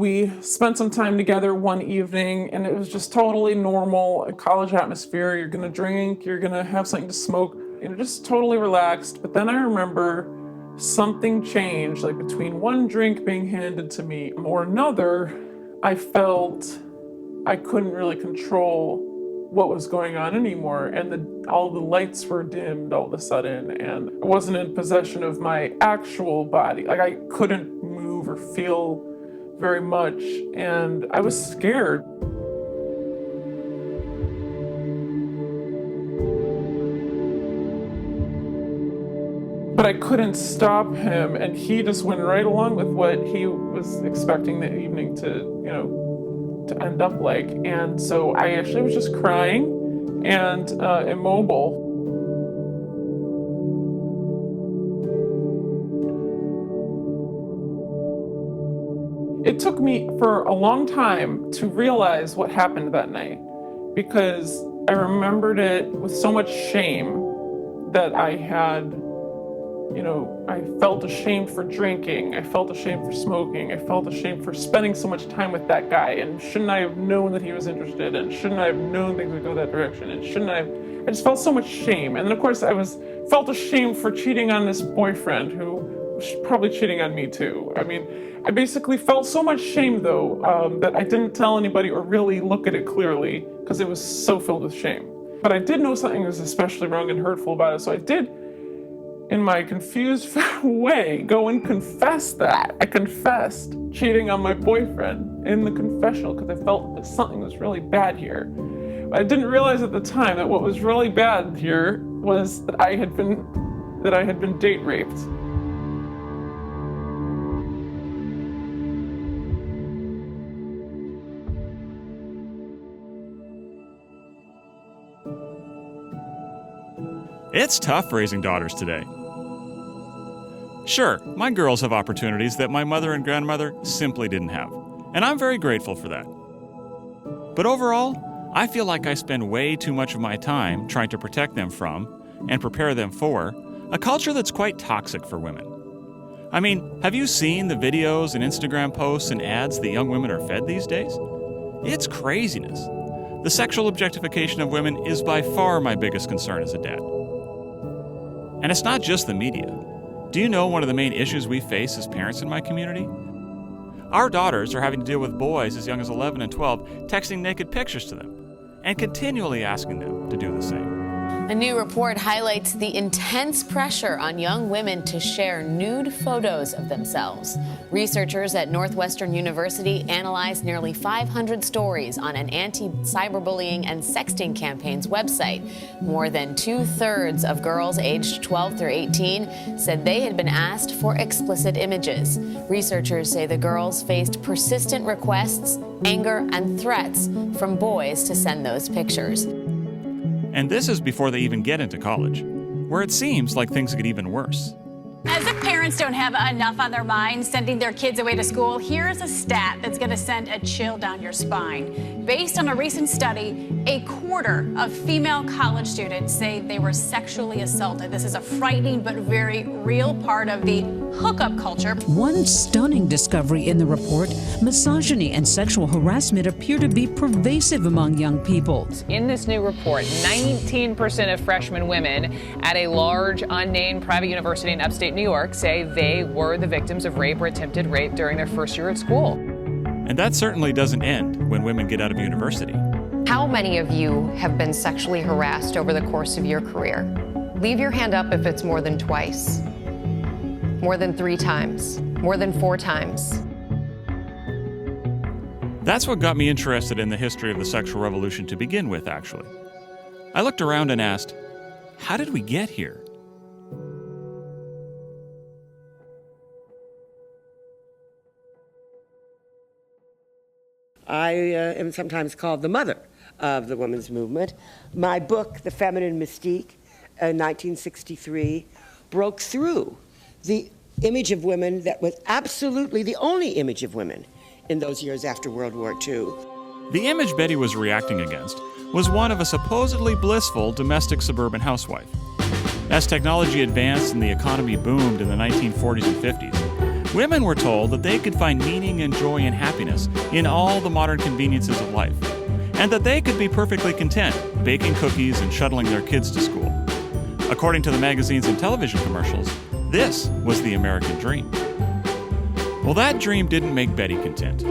we spent some time together one evening, and it was just totally normal, a college atmosphere. You're gonna drink, you're gonna have something to smoke, just totally relaxed. But then I remember something changed, like between one drink being handed to me or another, I felt I couldn't really control what was going on anymore, and all the lights were dimmed all of a sudden, and I wasn't in possession of my actual body. Like, I couldn't move or feel very much, and I was scared. But I couldn't stop him, and he just went right along with what he was expecting the evening to end up like. And so I actually was just crying and immobile. It took me for a long time to realize what happened that night, because I remembered it with so much shame that I had. I felt ashamed for drinking, I felt ashamed for smoking, I felt ashamed for spending so much time with that guy, and shouldn't I have known that he was interested, and shouldn't I have known things would go that direction, and I just felt so much shame. And then of course I felt ashamed for cheating on this boyfriend who was probably cheating on me too. I basically felt so much shame though, that I didn't tell anybody or really look at it clearly, because it was so filled with shame. But I did know something was especially wrong and hurtful about it, so I did, in my confused way, go and confess that. I confessed cheating on my boyfriend in the confessional because I felt that something was really bad here. But I didn't realize at the time that what was really bad here was that I had been date raped. It's tough raising daughters today. Sure, my girls have opportunities that my mother and grandmother simply didn't have, and I'm very grateful for that. But overall, I feel like I spend way too much of my time trying to protect them from, and prepare them for, a culture that's quite toxic for women. Have you seen the videos and Instagram posts and ads that young women are fed these days? It's craziness. The sexual objectification of women is by far my biggest concern as a dad. And it's not just the media. Do you know one of the main issues we face as parents in my community? Our daughters are having to deal with boys as young as 11 and 12 texting naked pictures to them and continually asking them to do the same. A new report highlights the intense pressure on young women to share nude photos of themselves. Researchers at Northwestern University analyzed nearly 500 stories on an anti-cyberbullying and sexting campaign's website. More than 2/3 of girls aged 12 through 18 said they had been asked for explicit images. Researchers say the girls faced persistent requests, anger, and threats from boys to send those pictures. And this is before they even get into college, where it seems like things get even worse. As if parents don't have enough on their minds sending their kids away to school, here's a stat that's going to send a chill down your spine. Based on a recent study, 1/4 of female college students say they were sexually assaulted. This is a frightening but very real part of the hookup culture. One stunning discovery in the report, misogyny and sexual harassment appear to be pervasive among young people. In this new report, 19% of freshman women at a large unnamed private university in upstate New York say they were the victims of rape or attempted rape during their first year at school. And that certainly doesn't end when women get out of university. How many of you have been sexually harassed over the course of your career? Leave your hand up if it's more than twice, more than 3 times, more than 4 times. That's what got me interested in the history of the sexual revolution to begin with, actually. I looked around and asked, how did we get here? I am sometimes called the mother of the women's movement. My book, The Feminine Mystique, in 1963, broke through the image of women that was absolutely the only image of women in those years after World War II. The image Betty was reacting against was one of a supposedly blissful domestic suburban housewife. As technology advanced and the economy boomed in the 1940s and 50s, women were told that they could find meaning and joy and happiness in all the modern conveniences of life, and that they could be perfectly content baking cookies and shuttling their kids to school. According to the magazines and television commercials, this was the American dream. Well, that dream didn't make Betty content.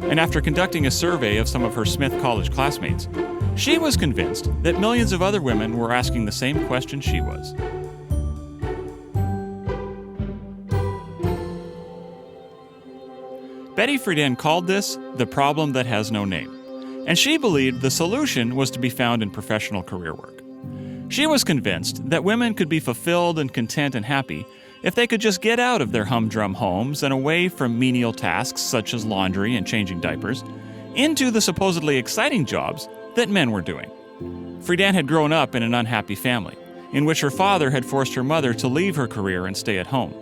And after conducting a survey of some of her Smith College classmates, she was convinced that millions of other women were asking the same question she was. Betty Friedan called this the problem that has no name, and she believed the solution was to be found in professional career work. She was convinced that women could be fulfilled and content and happy if they could just get out of their humdrum homes and away from menial tasks such as laundry and changing diapers, into the supposedly exciting jobs that men were doing. Friedan had grown up in an unhappy family, in which her father had forced her mother to leave her career and stay at home.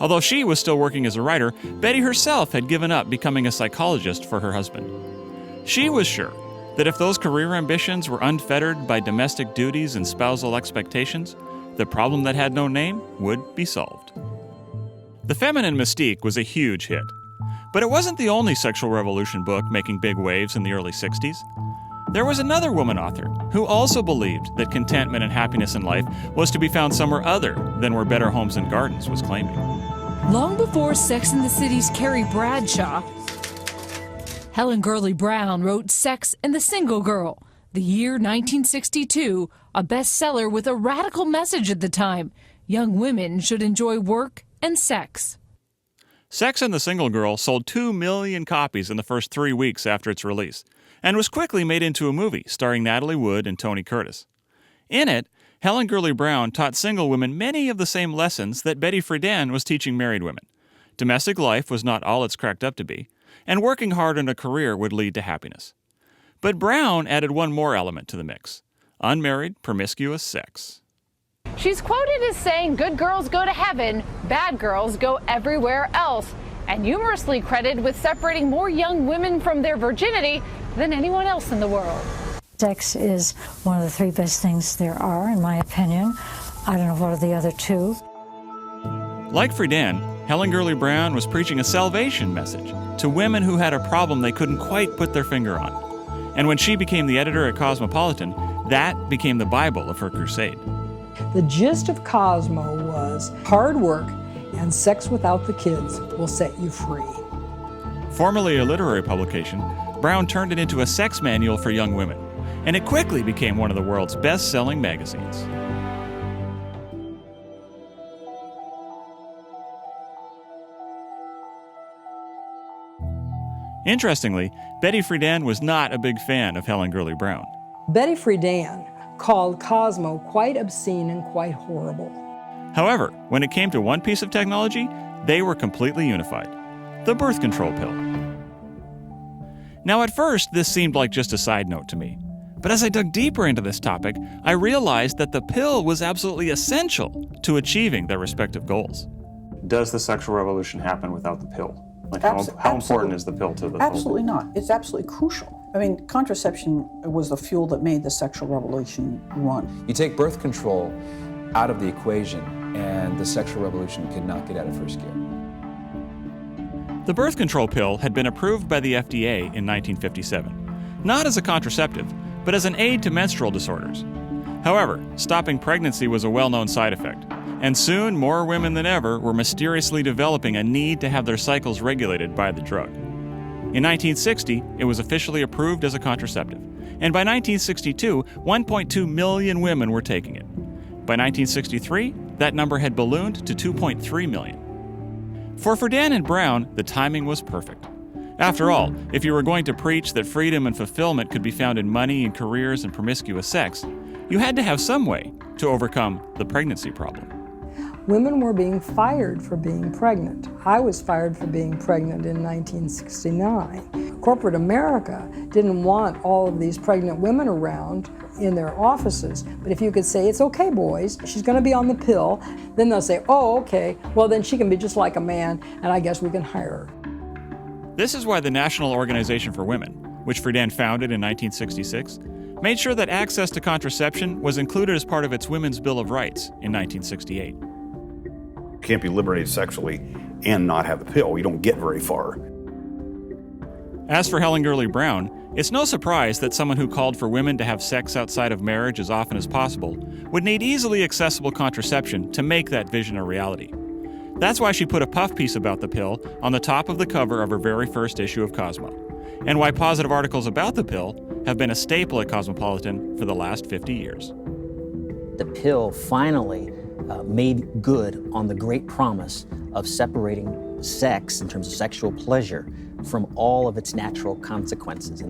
Although she was still working as a writer, Betty herself had given up becoming a psychologist for her husband. She was sure that if those career ambitions were unfettered by domestic duties and spousal expectations, the problem that had no name would be solved. The Feminine Mystique was a huge hit, but it wasn't the only sexual revolution book making big waves in the early 60s. There was another woman author who also believed that contentment and happiness in life was to be found somewhere other than where Better Homes and Gardens was claiming. Long before Sex and the City's Carrie Bradshaw, Helen Gurley Brown wrote Sex and the Single Girl, the year 1962, a bestseller with a radical message at the time. Young women should enjoy work and sex. Sex and the Single Girl sold 2 million copies in the first 3 weeks after its release, and was quickly made into a movie starring Natalie Wood and Tony Curtis. In it, Helen Gurley Brown taught single women many of the same lessons that Betty Friedan was teaching married women. Domestic life was not all it's cracked up to be, and working hard in a career would lead to happiness. But Brown added one more element to the mix: unmarried, promiscuous sex. She's quoted as saying good girls go to heaven, bad girls go everywhere else, and humorously credited with separating more young women from their virginity than anyone else in the world. Sex is one of the 3 best things there are, in my opinion. I don't know what are the other 2. Like Friedan, Helen Gurley Brown was preaching a salvation message to women who had a problem they couldn't quite put their finger on. And when she became the editor at Cosmopolitan, that became the Bible of her crusade. The gist of Cosmo was hard work and sex without the kids will set you free. Formerly a literary publication, Brown turned it into a sex manual for young women, and it quickly became one of the world's best-selling magazines. Interestingly, Betty Friedan was not a big fan of Helen Gurley Brown. Betty Friedan called Cosmo quite obscene and quite horrible. However, when it came to one piece of technology, they were completely unified: the birth control pill. Now, at first, this seemed like just a side note to me. But as I dug deeper into this topic, I realized that the pill was absolutely essential to achieving their respective goals. Does the sexual revolution happen without the pill? Like how important is the pill to the whole Absolutely not. It's absolutely crucial. I mean, contraception was the fuel that made the sexual revolution run. You take birth control out of the equation, and the sexual revolution could not get out of first gear. The birth control pill had been approved by the FDA in 1957, not as a contraceptive, but as an aid to menstrual disorders. However, stopping pregnancy was a well-known side effect, and soon more women than ever were mysteriously developing a need to have their cycles regulated by the drug. In 1960, it was officially approved as a contraceptive, and by 1962, 1.2 million women were taking it. By 1963, that number had ballooned to 2.3 million. For Friedan and Brown, the timing was perfect. After all, if you were going to preach that freedom and fulfillment could be found in money and careers and promiscuous sex, you had to have some way to overcome the pregnancy problem. Women were being fired for being pregnant. I was fired for being pregnant in 1969. Corporate America didn't want all of these pregnant women around in their offices. But if you could say, it's okay, boys, she's going to be on the pill, then they'll say, oh, okay, well, then she can be just like a man, and I guess we can hire her. This is why the National Organization for Women, which Friedan founded in 1966, made sure that access to contraception was included as part of its Women's Bill of Rights in 1968. Can't be liberated sexually and not have the pill. You don't get very far. As for Helen Gurley Brown, it's no surprise that someone who called for women to have sex outside of marriage as often as possible would need easily accessible contraception to make that vision a reality. That's why she put a puff piece about the pill on the top of the cover of her very first issue of Cosmo, and why positive articles about the pill have been a staple at Cosmopolitan for the last 50 years. The pill finally made good on the great promise of separating sex in terms of sexual pleasure from all of its natural consequences.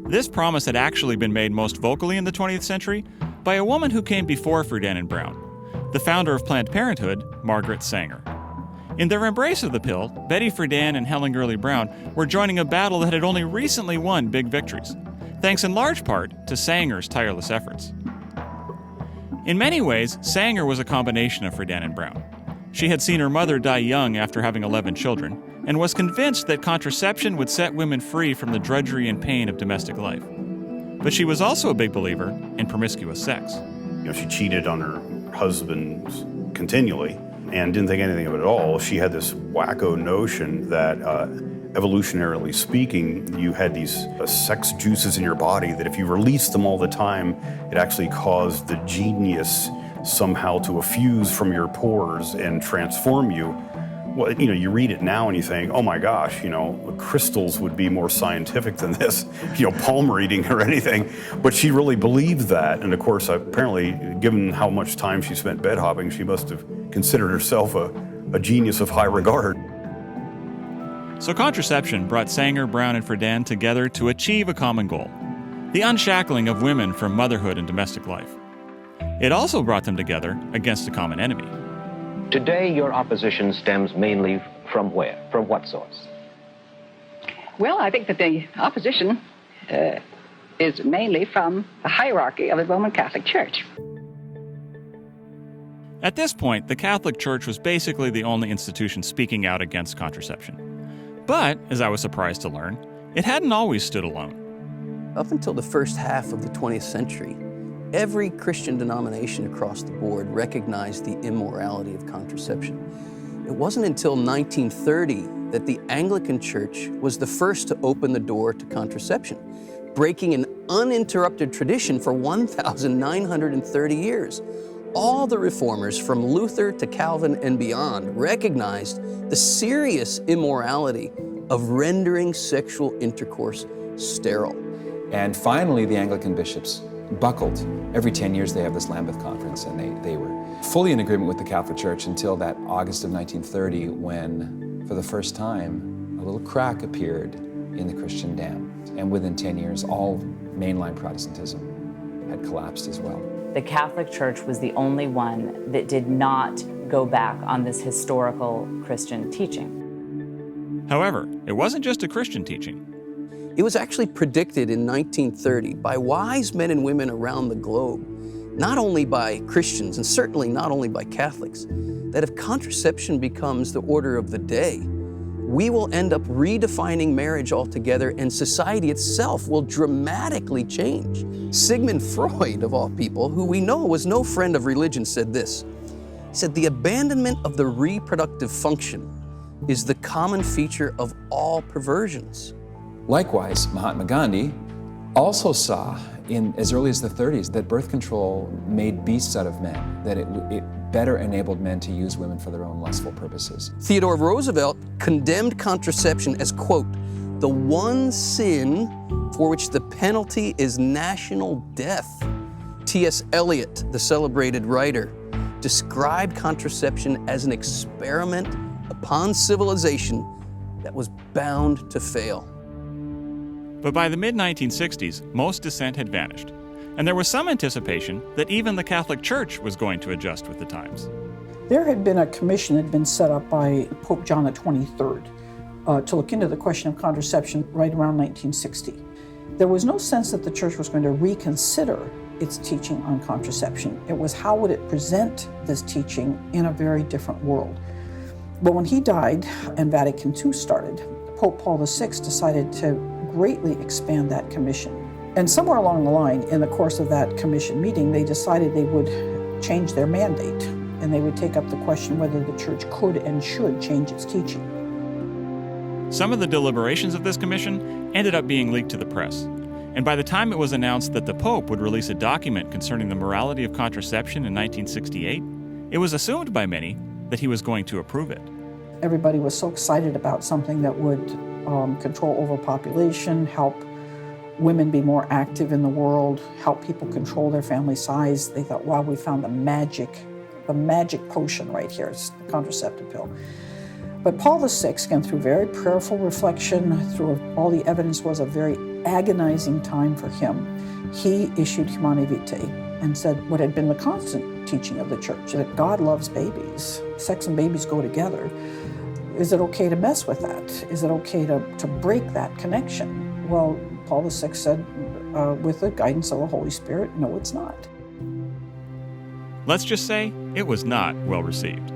This promise had actually been made most vocally in the 20th century by a woman who came before Friedan and Brown, the founder of Planned Parenthood, Margaret Sanger. In their embrace of the pill, Betty Friedan and Helen Gurley Brown were joining a battle that had only recently won big victories, thanks in large part to Sanger's tireless efforts. In many ways, Sanger was a combination of Friedan and Brown. She had seen her mother die young after having 11 children, and was convinced that contraception would set women free from the drudgery and pain of domestic life. But she was also a big believer in promiscuous sex. She cheated on her husbands continually and didn't think anything of it at all. She had this wacko notion that, evolutionarily speaking, you had these sex juices in your body that if you released them all the time, it actually caused the genius somehow to effuse from your pores and transform you. Well, you read it now and you think, oh my gosh, crystals would be more scientific than this, palm reading or anything. But she really believed that. And of course, apparently, given how much time she spent bed hopping, she must have considered herself a genius of high regard. So contraception brought Sanger, Brown, and Friedan together to achieve a common goal: the unshackling of women from motherhood and domestic life. It also brought them together against a common enemy. Today, your opposition stems mainly from where? From what source? Well, I think that the opposition is mainly from the hierarchy of the Roman Catholic Church. At this point, the Catholic Church was basically the only institution speaking out against contraception. But, as I was surprised to learn, it hadn't always stood alone. Up until the first half of the 20th century, every Christian denomination across the board recognized the immorality of contraception. It wasn't until 1930 that the Anglican Church was the first to open the door to contraception, breaking an uninterrupted tradition for 1,930 years. All the reformers, from Luther to Calvin and beyond, recognized the serious immorality of rendering sexual intercourse sterile. And finally, the Anglican bishops buckled. Every 10 years they have this Lambeth Conference, and they were fully in agreement with the Catholic Church until that August of 1930, when, for the first time, a little crack appeared in the Christian dam. And within 10 years, all mainline Protestantism had collapsed as well. The Catholic Church was the only one that did not go back on this historical Christian teaching. However, it wasn't just a Christian teaching. It was actually predicted in 1930 by wise men and women around the globe, not only by Christians and certainly not only by Catholics, that if contraception becomes the order of the day, we will end up redefining marriage altogether and society itself will dramatically change. Sigmund Freud, of all people, who we know was no friend of religion, said this. He said, "The abandonment of the reproductive function is the common feature of all perversions." Likewise, Mahatma Gandhi also saw in as early as the 30s that birth control made beasts out of men, that it better enabled men to use women for their own lustful purposes. Theodore Roosevelt condemned contraception as, quote, "the one sin for which the penalty is national death." T.S. Eliot, the celebrated writer, described contraception as an experiment upon civilization that was bound to fail. But by the mid-1960s, most dissent had vanished, and there was some anticipation that even the Catholic Church was going to adjust with the times. There had been a commission that had been set up by Pope John XXIII to look into the question of contraception right around 1960. There was no sense that the church was going to reconsider its teaching on contraception. It was how would it present this teaching in a very different world. But when he died and Vatican II started, Pope Paul VI decided to greatly expand that commission. And somewhere along the line, in the course of that commission meeting, they decided they would change their mandate. and they would take up the question whether the church could and should change its teaching. Some of the deliberations of this commission ended up being leaked to the press. And by the time it was announced that the Pope would release a document concerning the morality of contraception in 1968, it was assumed by many that he was going to approve it. Everybody was so excited about something that would control overpopulation, help women be more active in the world, help people control their family size. They thought, wow, we found the magic potion right here. It's the contraceptive pill. But Paul VI, again, through very prayerful reflection, through all the evidence, was a very agonizing time for him. He issued Humanae Vitae and said what had been the constant teaching of the church, that God loves babies. Sex and babies go together. Is it okay to mess with that? Is it okay to break that connection? Well, Paul VI said, with the guidance of the Holy Spirit, no, it's not. Let's just say it was not well received.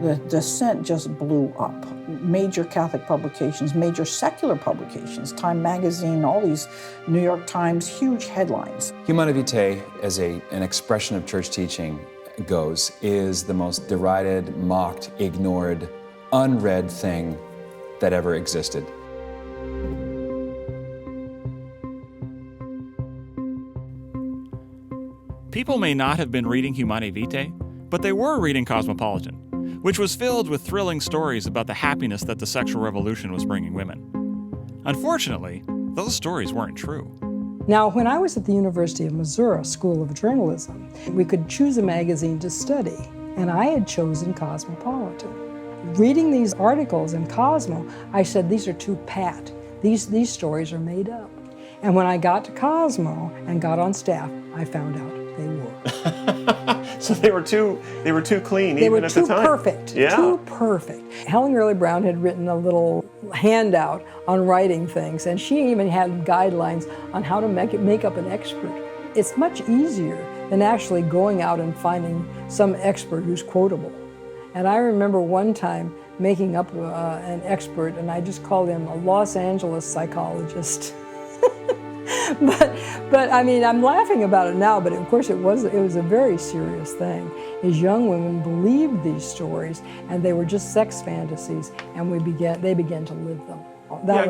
The dissent just blew up. Major Catholic publications, major secular publications, Time Magazine, all these New York Times, huge headlines. Humanae Vitae, as an expression of church teaching goes, is the most derided, mocked, ignored, unread thing that ever existed. People may not have been reading Humanae Vitae, but they were reading Cosmopolitan, which was filled with thrilling stories about the happiness that the sexual revolution was bringing women. Unfortunately, those stories weren't true. Now, when I was at the University of Missouri School of Journalism, we could choose a magazine to study, and I had chosen Cosmopolitan. Reading these articles in Cosmo, I said, these are too pat. These stories are made up. And when I got to Cosmo and got on staff, I found out they were. So they were too clean even at the time. They were too perfect, yeah. Too perfect. Helen Gurley Brown had written a little handout on writing things, and she even had guidelines on how to make up an expert. It's much easier than actually going out and finding some expert who's quotable. And I remember one time making up an expert, and I just called him a Los Angeles psychologist. But I mean, I'm laughing about it now, but of course it was a very serious thing. These young women believed these stories, and they were just sex fantasies, and they began to live them.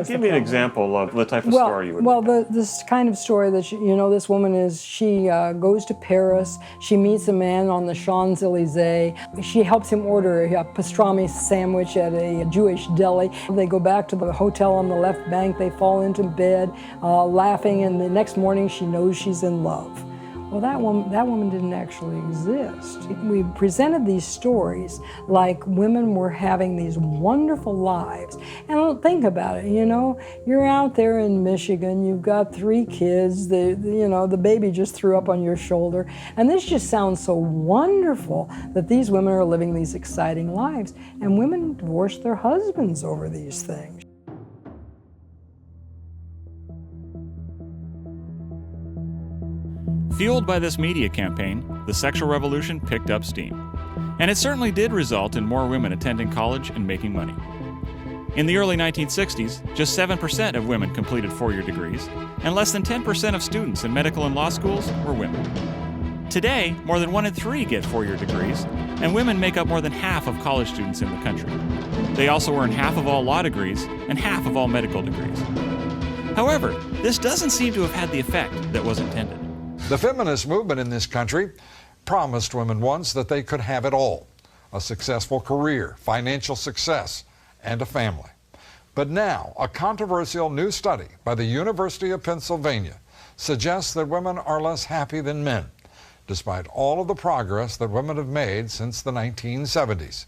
Give me an example of the type of story you would. Well, this kind of story that this woman she goes to Paris. She meets a man on the Champs-Elysees. She helps him order a pastrami sandwich at a Jewish deli. They go back to the hotel on the left bank. They fall into bed, laughing, and the next morning she knows she's in love. Well, that woman didn't actually exist. We presented these stories like women were having these wonderful lives. And think about it, you're out there in Michigan, you've got 3 kids, the baby just threw up on your shoulder. And this just sounds so wonderful that these women are living these exciting lives. And women divorce their husbands over these things. Fueled by this media campaign, the sexual revolution picked up steam. And it certainly did result in more women attending college and making money. In the early 1960s, just 7% of women completed 4-year degrees, and less than 10% of students in medical and law schools were women. Today, more than 1 in 3 get 4-year degrees, and women make up more than half of college students in the country. They also earn half of all law degrees and half of all medical degrees. However, this doesn't seem to have had the effect that was intended. The feminist movement in this country promised women once that they could have it all: a successful career, financial success, and a family. But now, a controversial new study by the University of Pennsylvania suggests that women are less happy than men, despite all of the progress that women have made since the 1970s.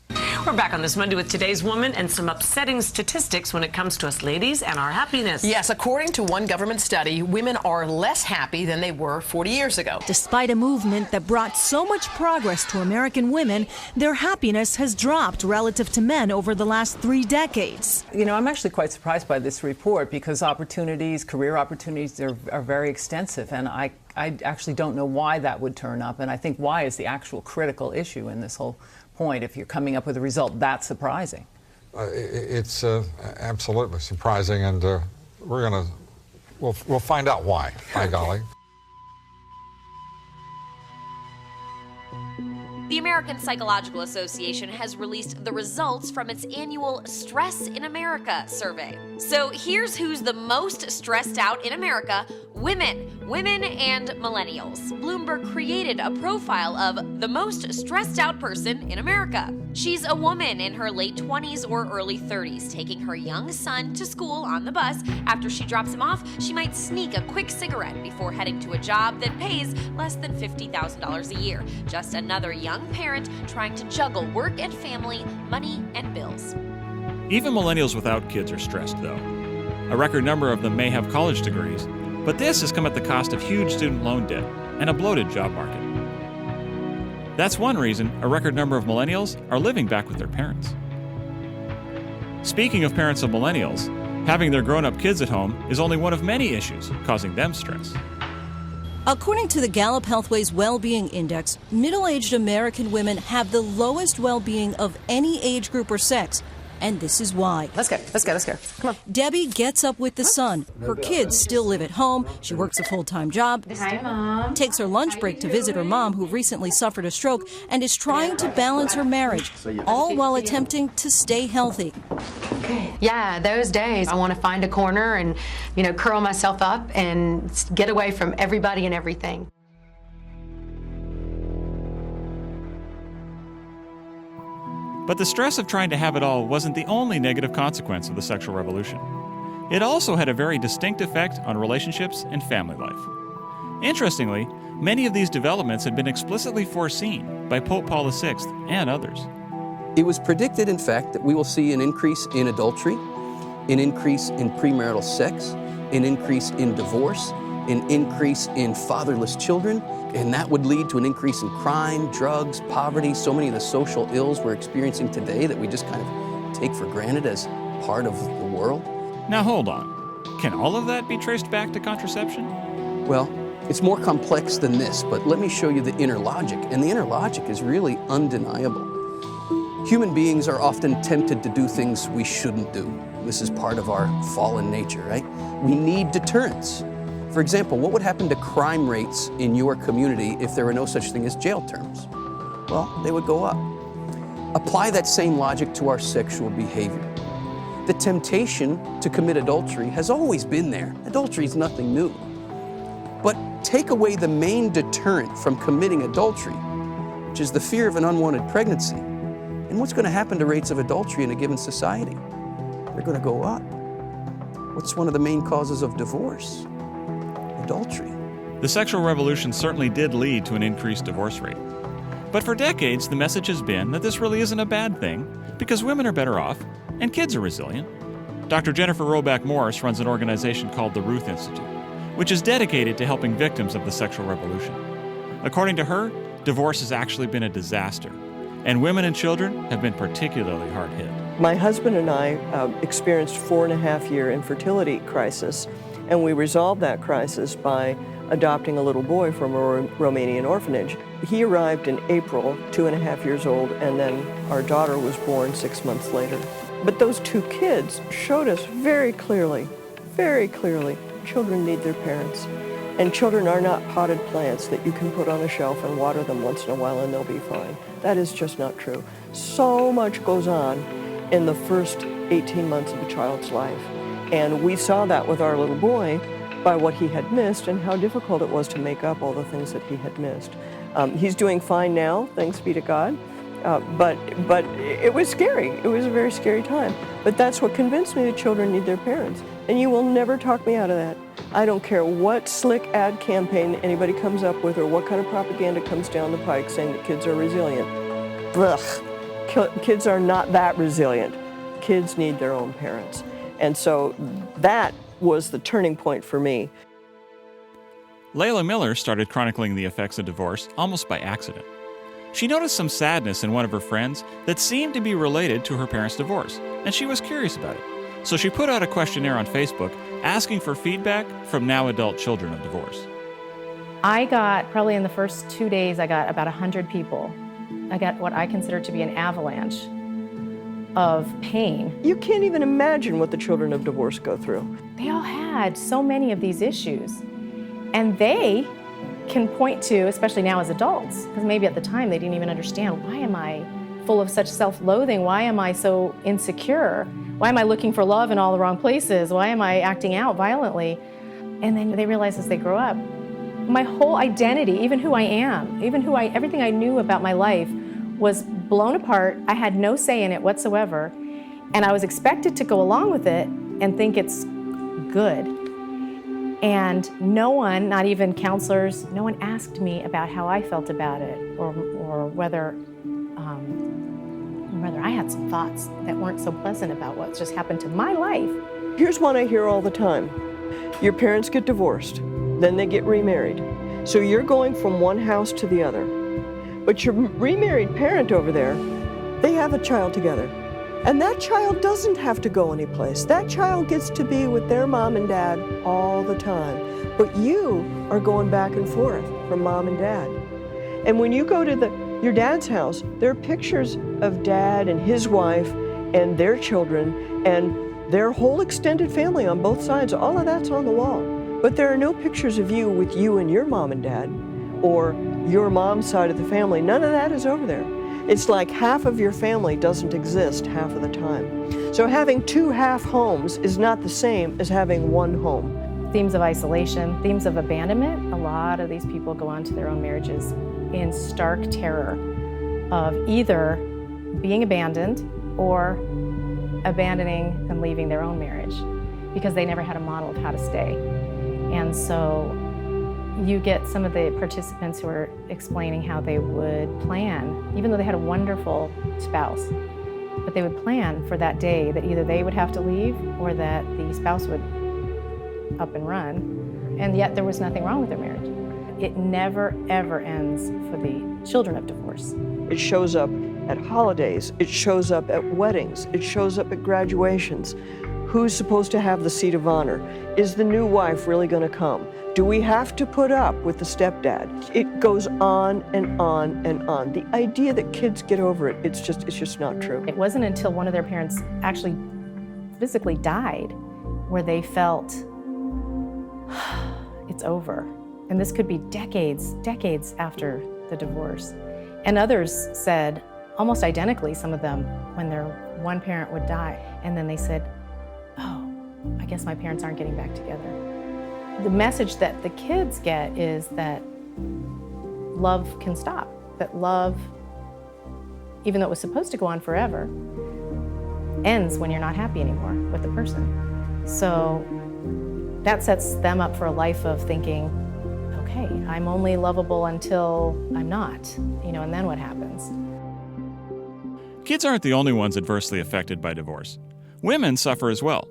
We're back on this Monday with today's woman and some upsetting statistics when it comes to us ladies and our happiness. Yes, according to one government study, women are less happy than they were 40 years ago. Despite a movement that brought so much progress to American women, their happiness has dropped relative to men over the last 3 decades. I'm actually quite surprised by this report because career opportunities are very extensive, and I actually don't know why that would turn up, and I think why is the actual critical issue in this whole point. If you're coming up with a result that's surprising. It's absolutely surprising, and we'll find out why. By golly. The American Psychological Association has released the results from its annual Stress in America survey. So here's who's the most stressed out in America: women and millennials. Bloomberg created a profile of the most stressed out person in America. She's a woman in her late 20s or early 30s, taking her young son to school on the bus. After she drops him off, she might sneak a quick cigarette before heading to a job that pays less than $50,000 a year. Just another young parent trying to juggle work and family, money and bills. Even millennials without kids are stressed, though. A record number of them may have college degrees, but this has come at the cost of huge student loan debt and a bloated job market. That's one reason a record number of millennials are living back with their parents. Speaking of parents of millennials, having their grown-up kids at home is only one of many issues causing them stress. According to the Gallup Healthways Well-Being Index, middle-aged American women have the lowest well-being of any age group or sex. And this is why. Let's go. Come on. Debbie gets up with the sun. Her kids still live at home. She works a full-time job. Hi, Mom. Takes her lunch break to visit her mom, who recently suffered a stroke, and is trying to balance her marriage, all while attempting to stay healthy. Yeah, those days I want to find a corner and, curl myself up and get away from everybody and everything. But the stress of trying to have it all wasn't the only negative consequence of the sexual revolution. It also had a very distinct effect on relationships and family life. Interestingly, many of these developments had been explicitly foreseen by Pope Paul VI and others. It was predicted, in fact, that we will see an increase in adultery, an increase in premarital sex, an increase in divorce, an increase in fatherless children, and that would lead to an increase in crime, drugs, poverty, so many of the social ills we're experiencing today that we just kind of take for granted as part of the world. Now hold on. Can all of that be traced back to contraception? Well, it's more complex than this, but let me show you the inner logic, and the inner logic is really undeniable. Human beings are often tempted to do things we shouldn't do. This is part of our fallen nature, right? We need deterrence. For example, what would happen to crime rates in your community if there were no such thing as jail terms? Well, they would go up. Apply that same logic to our sexual behavior. The temptation to commit adultery has always been there. Adultery is nothing new. But take away the main deterrent from committing adultery, which is the fear of an unwanted pregnancy, and what's going to happen to rates of adultery in a given society? They're going to go up. What's one of the main causes of divorce? Adultery. The sexual revolution certainly did lead to an increased divorce rate. But for decades, the message has been that this really isn't a bad thing because women are better off and kids are resilient. Dr. Jennifer Roback Morse runs an organization called the Ruth Institute, which is dedicated to helping victims of the sexual revolution. According to her, divorce has actually been a disaster, and women and children have been particularly hard hit. My husband and I experienced 4.5-year infertility crisis, and we resolved that crisis by adopting a little boy from a Romanian orphanage. He arrived in April, 2.5 years old, and then our daughter was born 6 months later. But those two kids showed us very clearly, children need their parents. And children are not potted plants that you can put on a shelf and water them once in a while and they'll be fine. That is just not true. So much goes on in the first 18 months of a child's life. And we saw that with our little boy by what he had missed and how difficult it was to make up all the things that he had missed. He's doing fine now, thanks be to God. But it was scary. It was a very scary time. But that's what convinced me that children need their parents. And you will never talk me out of that. I don't care what slick ad campaign anybody comes up with or what kind of propaganda comes down the pike saying that kids are resilient. Ugh. Kids are not that resilient. Kids need their own parents. And so that was the turning point for me. Leila Miller started chronicling the effects of divorce almost by accident. She noticed some sadness in one of her friends that seemed to be related to her parents' divorce, and she was curious about it. So she put out a questionnaire on Facebook asking for feedback from now adult children of divorce. I got, probably in the first 2 days, I got about 100 people. I got what I consider to be an avalanche of pain. You can't even imagine what the children of divorce go through. They all had so many of these issues, and they can point to, especially now as adults, because maybe at the time they didn't even understand, why am I full of such self-loathing? Why am I so insecure? Why am I looking for love in all the wrong places? Why am I acting out violently? And then they realize as they grow up, my whole identity, even who I am, everything I knew about my life was blown apart. I had no say in it whatsoever. And I was expected to go along with it and think it's good. And no one, not even counselors, no one asked me about how I felt about it, or whether I had some thoughts that weren't so pleasant about what's just happened to my life. Here's one I hear all the time. Your parents get divorced, then they get remarried. So you're going from one house to the other. But your remarried parent over there, they have a child together. And that child doesn't have to go anyplace. That child gets to be with their mom and dad all the time. But you are going back and forth from mom and dad. And when you go to your dad's house, there are pictures of dad and his wife and their children and their whole extended family on both sides. All of that's on the wall. But there are no pictures of you with you and your mom and dad, or your mom's side of the family. None of that is over there. It's like half of your family doesn't exist half of the time. So having two half homes is not the same as having one home. Themes of isolation, themes of abandonment. A lot of these people go on to their own marriages in stark terror of either being abandoned or abandoning and leaving their own marriage because they never had a model of how to stay. And so you get some of the participants who are explaining how they would plan, even though they had a wonderful spouse, but they would plan for that day that either they would have to leave or that the spouse would up and run, and yet there was nothing wrong with their marriage. It never, ever ends for the children of divorce. It shows up at holidays, it shows up at weddings, it shows up at graduations. Who's supposed to have the seat of honor? Is the new wife really going to come? Do we have to put up with the stepdad? It goes on and on and on. The idea that kids get over it, it's just not true. It wasn't until one of their parents actually physically died where they felt it's over. And this could be decades after the divorce. And others said, almost identically, some of them, when their one parent would die, and then they said, oh, I guess my parents aren't getting back together. The message that the kids get is that love can stop, that love, even though it was supposed to go on forever, ends when you're not happy anymore with the person. So that sets them up for a life of thinking, okay, I'm only lovable until I'm not, and then what happens? Kids aren't the only ones adversely affected by divorce. Women suffer as well.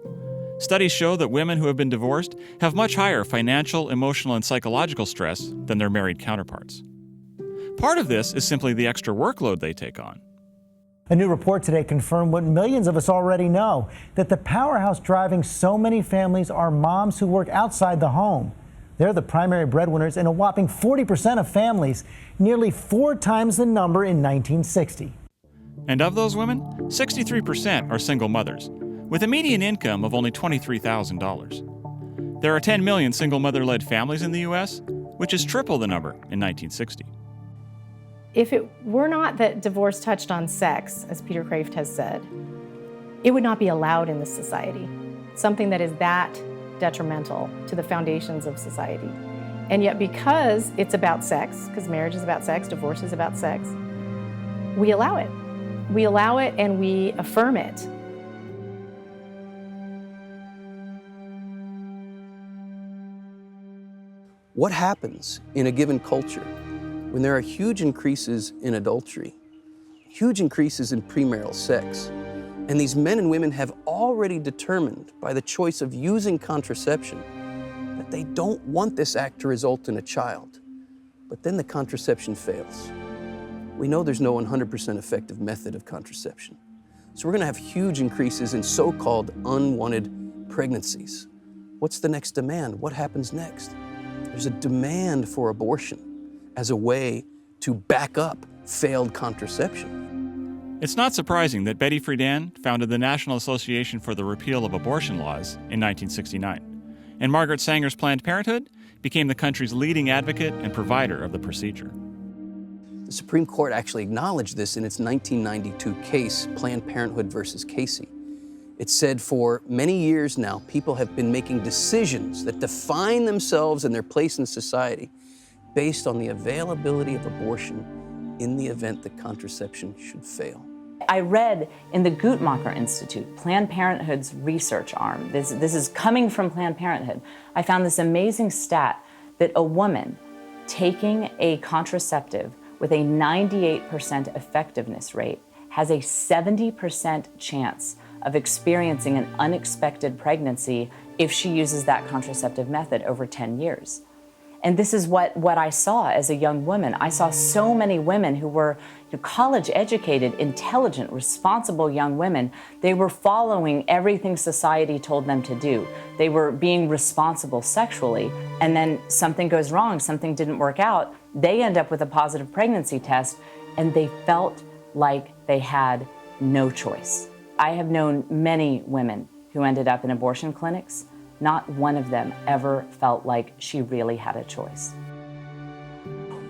Studies show that women who have been divorced have much higher financial, emotional, and psychological stress than their married counterparts. Part of this is simply the extra workload they take on. A new report today confirmed what millions of us already know, that the powerhouse driving so many families are moms who work outside the home. They're the primary breadwinners in a whopping 40% of families, nearly 4 times the number in 1960. And of those women, 63% are single mothers, with a median income of only $23,000. There are 10 million single mother-led families in the U.S., which is triple the number in 1960. If it were not that divorce touched on sex, as Peter Kraft has said, it would not be allowed in this society, something that is that detrimental to the foundations of society. And yet because it's about sex, because marriage is about sex, divorce is about sex, we allow it. We allow it and we affirm it. What happens in a given culture when there are huge increases in adultery, huge increases in premarital sex, and these men and women have already determined by the choice of using contraception that they don't want this act to result in a child, but then the contraception fails? We know there's no 100% effective method of contraception. So we're going to have huge increases in so-called unwanted pregnancies. What's the next demand? What happens next? There's a demand for abortion as a way to back up failed contraception. It's not surprising that Betty Friedan founded the National Association for the Repeal of Abortion Laws in 1969, and Margaret Sanger's Planned Parenthood became the country's leading advocate and provider of the procedure. The Supreme Court actually acknowledged this in its 1992 case, Planned Parenthood versus Casey. It said for many years now, people have been making decisions that define themselves and their place in society based on the availability of abortion in the event that contraception should fail. I read in the Guttmacher Institute, Planned Parenthood's research arm, this is coming from Planned Parenthood, I found this amazing stat that a woman taking a contraceptive with a 98% effectiveness rate has a 70% chance of experiencing an unexpected pregnancy if she uses that contraceptive method over 10 years. And this is what I saw as a young woman. I saw so many women who were college-educated, intelligent, responsible young women. They were following everything society told them to do. They were being responsible sexually, and then something goes wrong, something didn't work out. They end up with a positive pregnancy test, and they felt like they had no choice. I have known many women who ended up in abortion clinics. Not one of them ever felt like she really had a choice.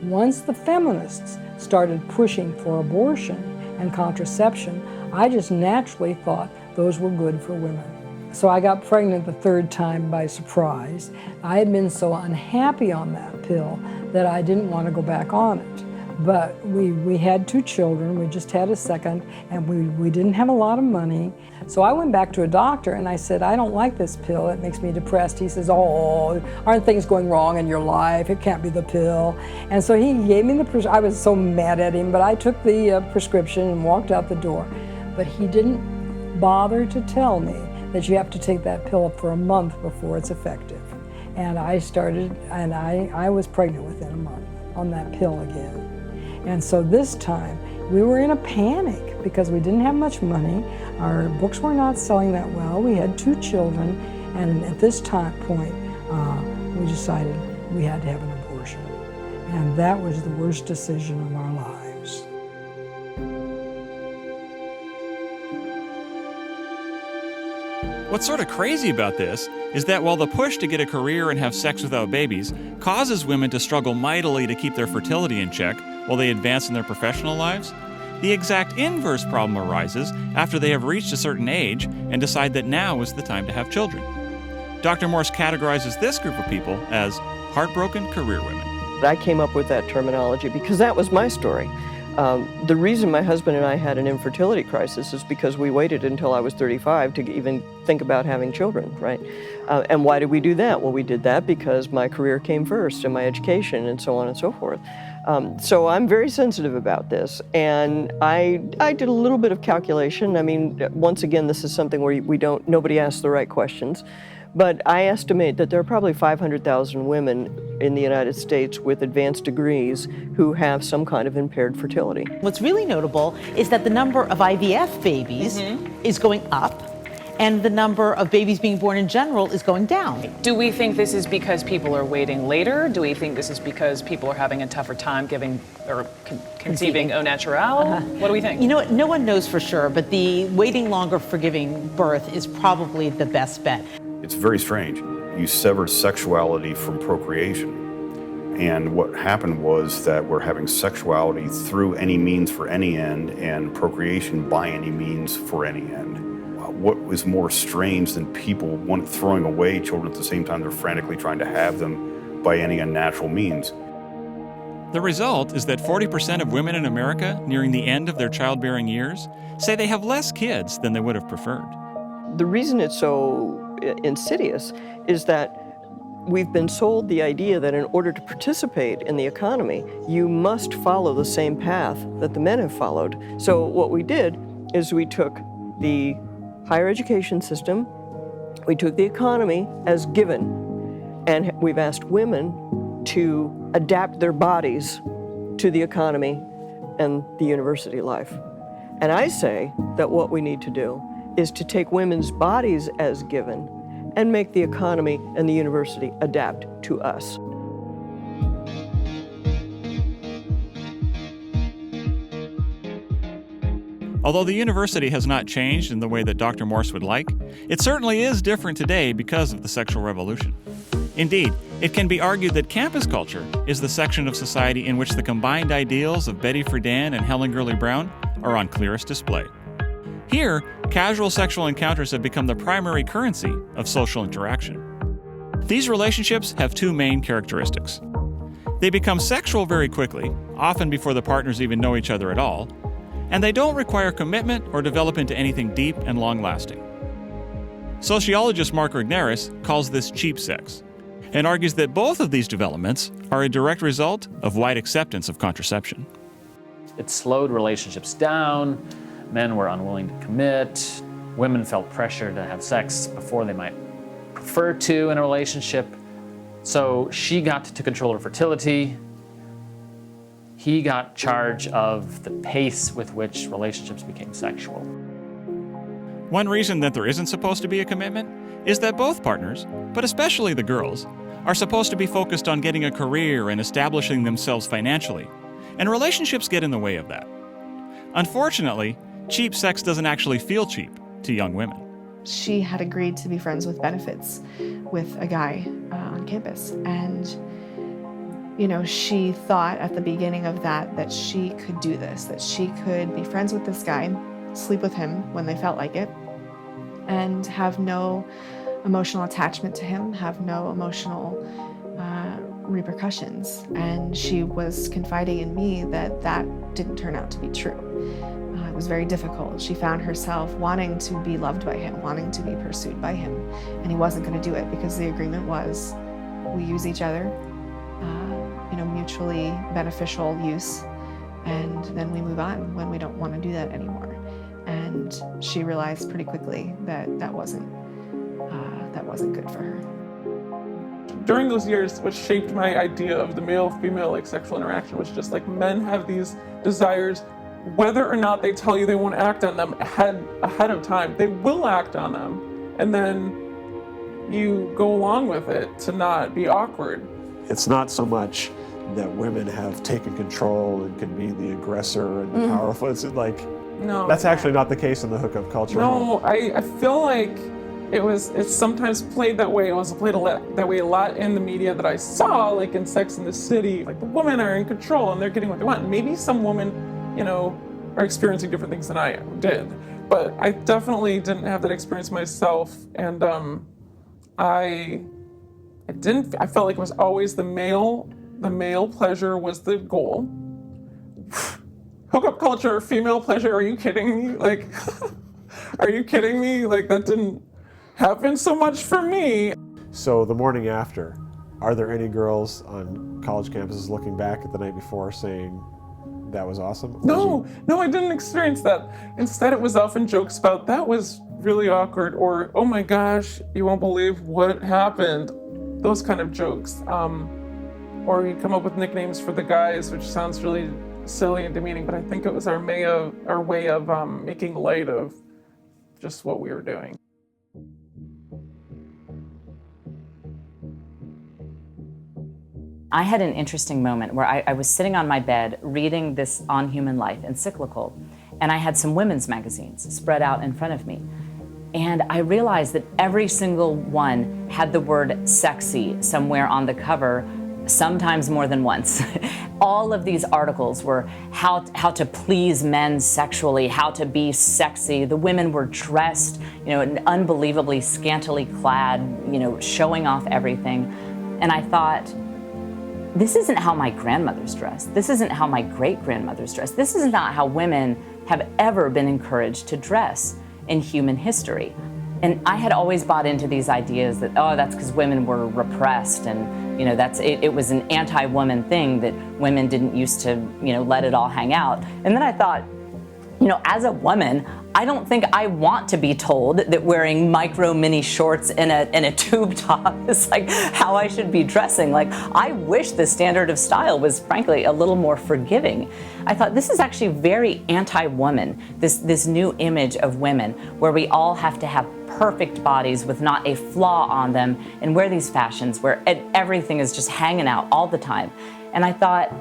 Once the feminists started pushing for abortion and contraception, I just naturally thought those were good for women. So I got pregnant the third time by surprise. I had been so unhappy on that pill that I didn't want to go back on it. But we had 2 children, we just had a second, and we didn't have a lot of money. So I went back to a doctor and I said, I don't like this pill, it makes me depressed. He says, oh, aren't things going wrong in your life? It can't be the pill. And so he gave me the prescription. I was so mad at him, but I took the prescription and walked out the door. But he didn't bother to tell me that you have to take that pill for a month before it's effective. And I started, and I was pregnant within a month on that pill again. And so this time, we were in a panic because we didn't have much money. Our books were not selling that well. We had 2 children, and at this point, we decided we had to have an abortion. And that was the worst decision of our lives. What's sort of crazy about this is that while the push to get a career and have sex without babies causes women to struggle mightily to keep their fertility in check while they advance in their professional lives, the exact inverse problem arises after they have reached a certain age and decide that now is the time to have children. Dr. Morse categorizes this group of people as heartbroken career women. I came up with that terminology because that was my story. The reason my husband and I had an infertility crisis is because we waited until I was 35 to even think about having children, right? And why did we do that? Well, we did that because my career came first and my education and so on and so forth. So I'm very sensitive about this, and I did a little bit of calculation. I mean, once again, this is something where nobody asks the right questions. But I estimate that there are probably 500,000 women in the United States with advanced degrees who have some kind of impaired fertility. What's really notable is that the number of IVF babies is going up, and the number of babies being born in general is going down. Do we think this is because people are waiting later? Do we think this is because people are having a tougher time giving or conceiving au naturel? What do we think? You know what? No one knows for sure, but the waiting longer for giving birth is probably the best bet. It's very strange. You severed sexuality from procreation. And what happened was that we're having sexuality through any means for any end and procreation by any means for any end. What was more strange than people throwing away children at the same time they're frantically trying to have them by any unnatural means? The result is that 40% of women in America nearing the end of their childbearing years say they have less kids than they would have preferred. The reason it's so insidious is that we've been sold the idea that in order to participate in the economy, you must follow the same path that the men have followed. So what we did is we took the higher education system, we took the economy as given, and we've asked women to adapt their bodies to the economy and the university life. And I say that what we need to do is to take women's bodies as given and make the economy and the university adapt to us. Although the university has not changed in the way that Dr. Morse would like, it certainly is different today because of the sexual revolution. Indeed, it can be argued that campus culture is the section of society in which the combined ideals of Betty Friedan and Helen Gurley Brown are on clearest display. Here, casual sexual encounters have become the primary currency of social interaction. These relationships have two main characteristics. They become sexual very quickly, often before the partners even know each other at all, and they don't require commitment or develop into anything deep and long-lasting. Sociologist Mark Regnerus calls this cheap sex, and argues that both of these developments are a direct result of wide acceptance of contraception. It slowed relationships down, men were unwilling to commit, women felt pressure to have sex before they might prefer to in a relationship. So she got to control her fertility. He got charge of the pace with which relationships became sexual. One reason that there isn't supposed to be a commitment is that both partners, but especially the girls, are supposed to be focused on getting a career and establishing themselves financially, and relationships get in the way of that. Unfortunately, cheap sex doesn't actually feel cheap to young women. She had agreed to be friends with benefits with a guy on campus, and she thought at the beginning of that she could do this, that she could be friends with this guy, sleep with him when they felt like it, and have no emotional attachment to him, have no emotional repercussions. And she was confiding in me that didn't turn out to be true. It was very difficult. She found herself wanting to be loved by him, wanting to be pursued by him, and he wasn't going to do it because the agreement was we use each other, mutually beneficial use, and then we move on when we don't want to do that anymore. And she realized pretty quickly that wasn't good for her. During those years, what shaped my idea of the male-female sexual interaction was just men have these desires, whether or not they tell you they won't act on them ahead of time, they will act on them, and then you go along with it to not be awkward. It's not so much that women have taken control and can be the aggressor and the powerful. It's no, that's actually not the case in the hookup culture. No, I feel like it's sometimes played that way. It was played that way a lot in the media that I saw, like in Sex and the City. Like the women are in control and they're getting what they want. Maybe some women, are experiencing different things than I did. But I definitely didn't have that experience myself, and I felt like it was always the male pleasure was the goal. Hookup culture, female pleasure, are you kidding me? Are you kidding me? That didn't happen so much for me. So the morning after, are there any girls on college campuses looking back at the night before saying, that was awesome? No, I didn't experience that. Instead, it was often jokes about, that was really awkward, or, oh my gosh, you won't believe what happened. Those kind of jokes. Or you come up with nicknames for the guys, which sounds really silly and demeaning, but I think it was our way of making light of just what we were doing. I had an interesting moment where I was sitting on my bed reading this On Human Life encyclical, and I had some women's magazines spread out in front of me. And I realized that every single one had the word sexy somewhere on the cover, sometimes more than once. All of these articles were how to please men sexually, how to be sexy. The women were dressed, unbelievably scantily clad, showing off everything. And I thought, this isn't how my grandmother's dressed. This isn't how my great-grandmother's dressed. This is not how women have ever been encouraged to dress in human history. And I had always bought into these ideas that, that's because women were repressed, and it was an anti-woman thing that women didn't used to, let it all hang out. And then I thought, as a woman, I don't think I want to be told that wearing micro mini shorts and a tube top is how I should be dressing. I wish the standard of style was frankly a little more forgiving. I thought this is actually very anti-woman, this new image of women where we all have to have perfect bodies with not a flaw on them and wear these fashions where everything is just hanging out all the time. And I thought,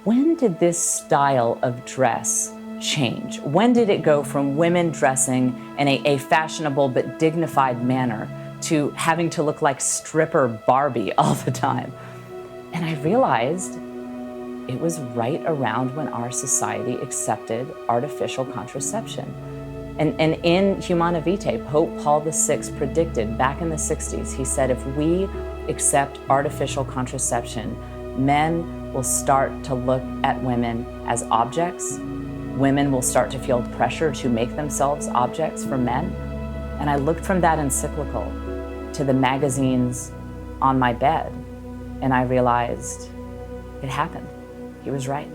when did this style of dress change? When did it go from women dressing in a fashionable but dignified manner to having to look like stripper Barbie all the time. And I realized it was right around when our society accepted artificial contraception. And in Humana Vitae, Pope Paul VI predicted back in the 60s, he said, if we accept artificial contraception, men will start to look at women as objects. Women will start to feel pressure to make themselves objects for men. And I looked from that encyclical to the magazines on my bed, and I realized it happened. He was right.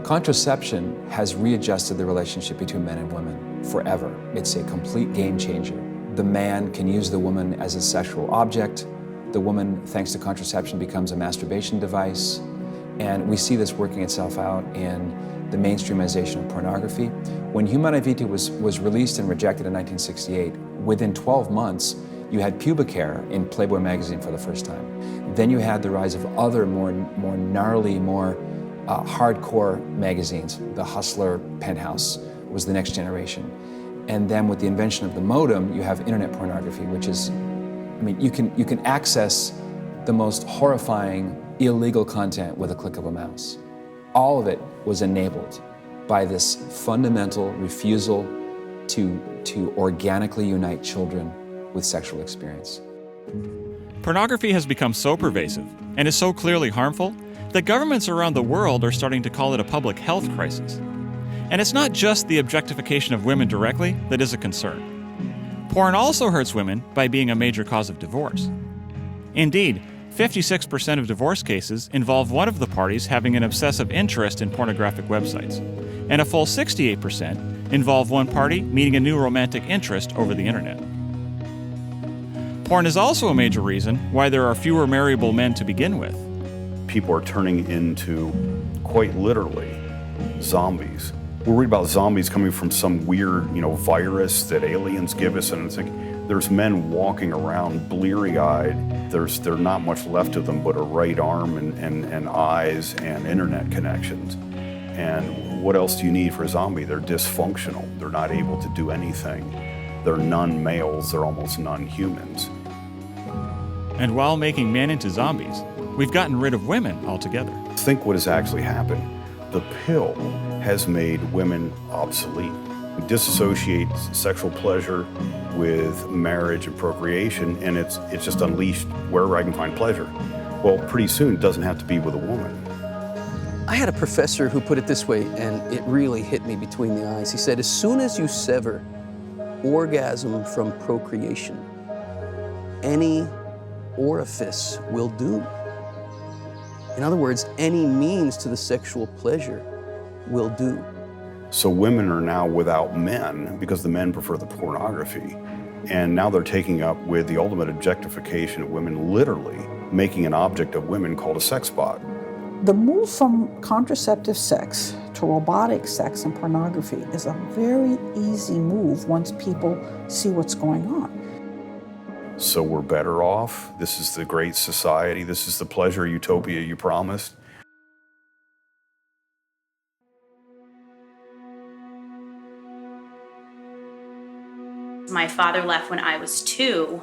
Contraception has readjusted the relationship between men and women forever. It's a complete game changer. The man can use the woman as a sexual object. The woman, thanks to contraception, becomes a masturbation device. And we see this working itself out in the mainstreamization of pornography. When Humana Vitae was released and rejected in 1968, within 12 months, you had pubic hair in Playboy magazine for the first time. Then you had the rise of other more gnarly, more hardcore magazines. The Hustler, Penthouse was the next generation. And then with the invention of the modem, you have internet pornography, which is, I mean, you can access the most horrifying, illegal content with a click of a mouse. All of it was enabled by this fundamental refusal to organically unite children with sexual experience. Pornography has become so pervasive and is so clearly harmful that governments around the world are starting to call it a public health crisis. And it's not just the objectification of women directly that is a concern. Porn also hurts women by being a major cause of divorce. Indeed, 56% of divorce cases involve one of the parties having an obsessive interest in pornographic websites, and a full 68% involve one party meeting a new romantic interest over the internet. Porn is also a major reason why there are fewer marriable men to begin with. People are turning into, quite literally, zombies. We're worried about zombies coming from some weird, virus that aliens give us, and it's like, there's men walking around bleary-eyed. There's not much left of them but a right arm and eyes and internet connections. And what else do you need for a zombie? They're dysfunctional. They're not able to do anything. They're non-males. They're almost non-humans. And while making men into zombies, we've gotten rid of women altogether. Think what has actually happened. The pill has made women obsolete. It disassociates sexual pleasure with marriage and procreation, and it's just unleashed wherever I can find pleasure. Well, pretty soon it doesn't have to be with a woman. I had a professor who put it this way, and it really hit me between the eyes. He said, as soon as you sever orgasm from procreation, any orifice will do. In other words, any means to the sexual pleasure will do. So women are now without men because the men prefer the pornography. And now they're taking up with the ultimate objectification of women, literally making an object of women called a sex bot. The move from contraceptive sex to robotic sex and pornography is a very easy move once people see what's going on. So we're better off. This is the great society. This is the pleasure utopia you promised. My father left when I was 2,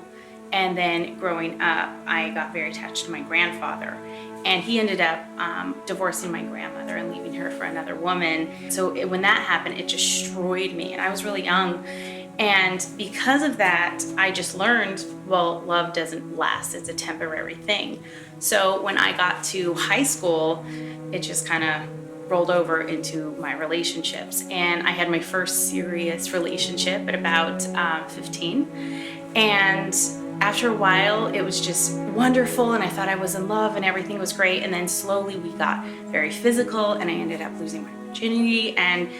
and then growing up, I got very attached to my grandfather. And he ended up divorcing my grandmother and leaving her for another woman. So when that happened, it destroyed me, and I was really young. And because of that, I just learned, well, love doesn't last. It's a temporary thing. So when I got to high school, it just kind of rolled over into my relationships. And I had my first serious relationship at about 15. And after a while, it was just wonderful, and I thought I was in love and everything was great. And then slowly we got very physical, and I ended up losing my virginity, and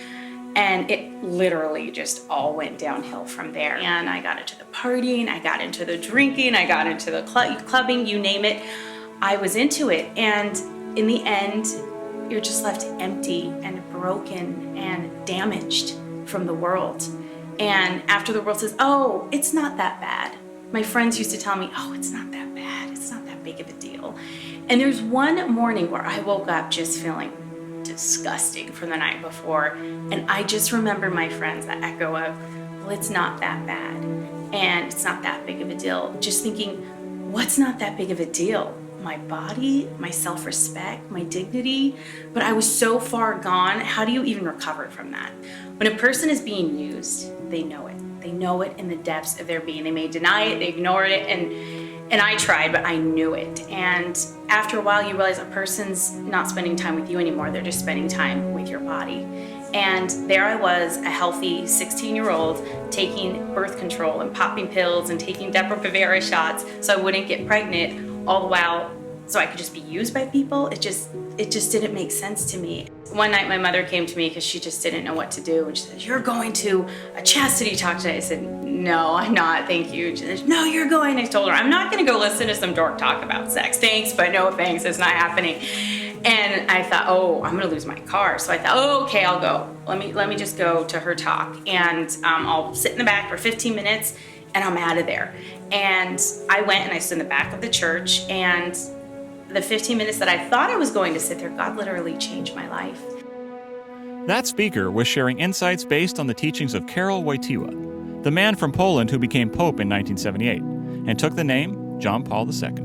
it literally just all went downhill from there. And I got into the partying, I got into the drinking, I got into the clubbing, you name it. I was into it, and in the end, you're just left empty and broken and damaged from the world. And after the world says, oh, it's not that bad. My friends used to tell me, oh, it's not that bad. It's not that big of a deal. And there's one morning where I woke up just feeling disgusting from the night before. And I just remember my friends, that echo of, well, it's not that bad. and it's not that big of a deal. Just thinking, what's not that big of a deal? My body, my self-respect, my dignity. But I was so far gone. How do you even recover from that? When a person is being used, they know it. They know it in the depths of their being. They may deny it, they ignored it, and I tried, but I knew it. And after a while, you realize a person's not spending time with you anymore. They're just spending time with your body. And there I was, a healthy 16-year-old, taking birth control and popping pills and taking Depo-Provera shots so I wouldn't get pregnant, all the while so I could just be used by people. It just didn't make sense to me. One night my mother came to me because she just didn't know what to do, and she said, "You're going to a chastity talk today." I said, "No, I'm not, thank you." She said, "No, you're going." I told her, "I'm not gonna go listen to some dork talk about sex. Thanks, but no thanks, it's not happening." And I thought, oh, I'm gonna lose my car. So I thought, oh, okay, I'll go. Let me just go to her talk, and I'll sit in the back for 15 minutes and I'm out of there. And I went and I stood in the back of the church, and the 15 minutes that I thought I was going to sit there, God literally changed my life. That speaker was sharing insights based on the teachings of Karol Wojtyła, the man from Poland who became Pope in 1978 and took the name John Paul II.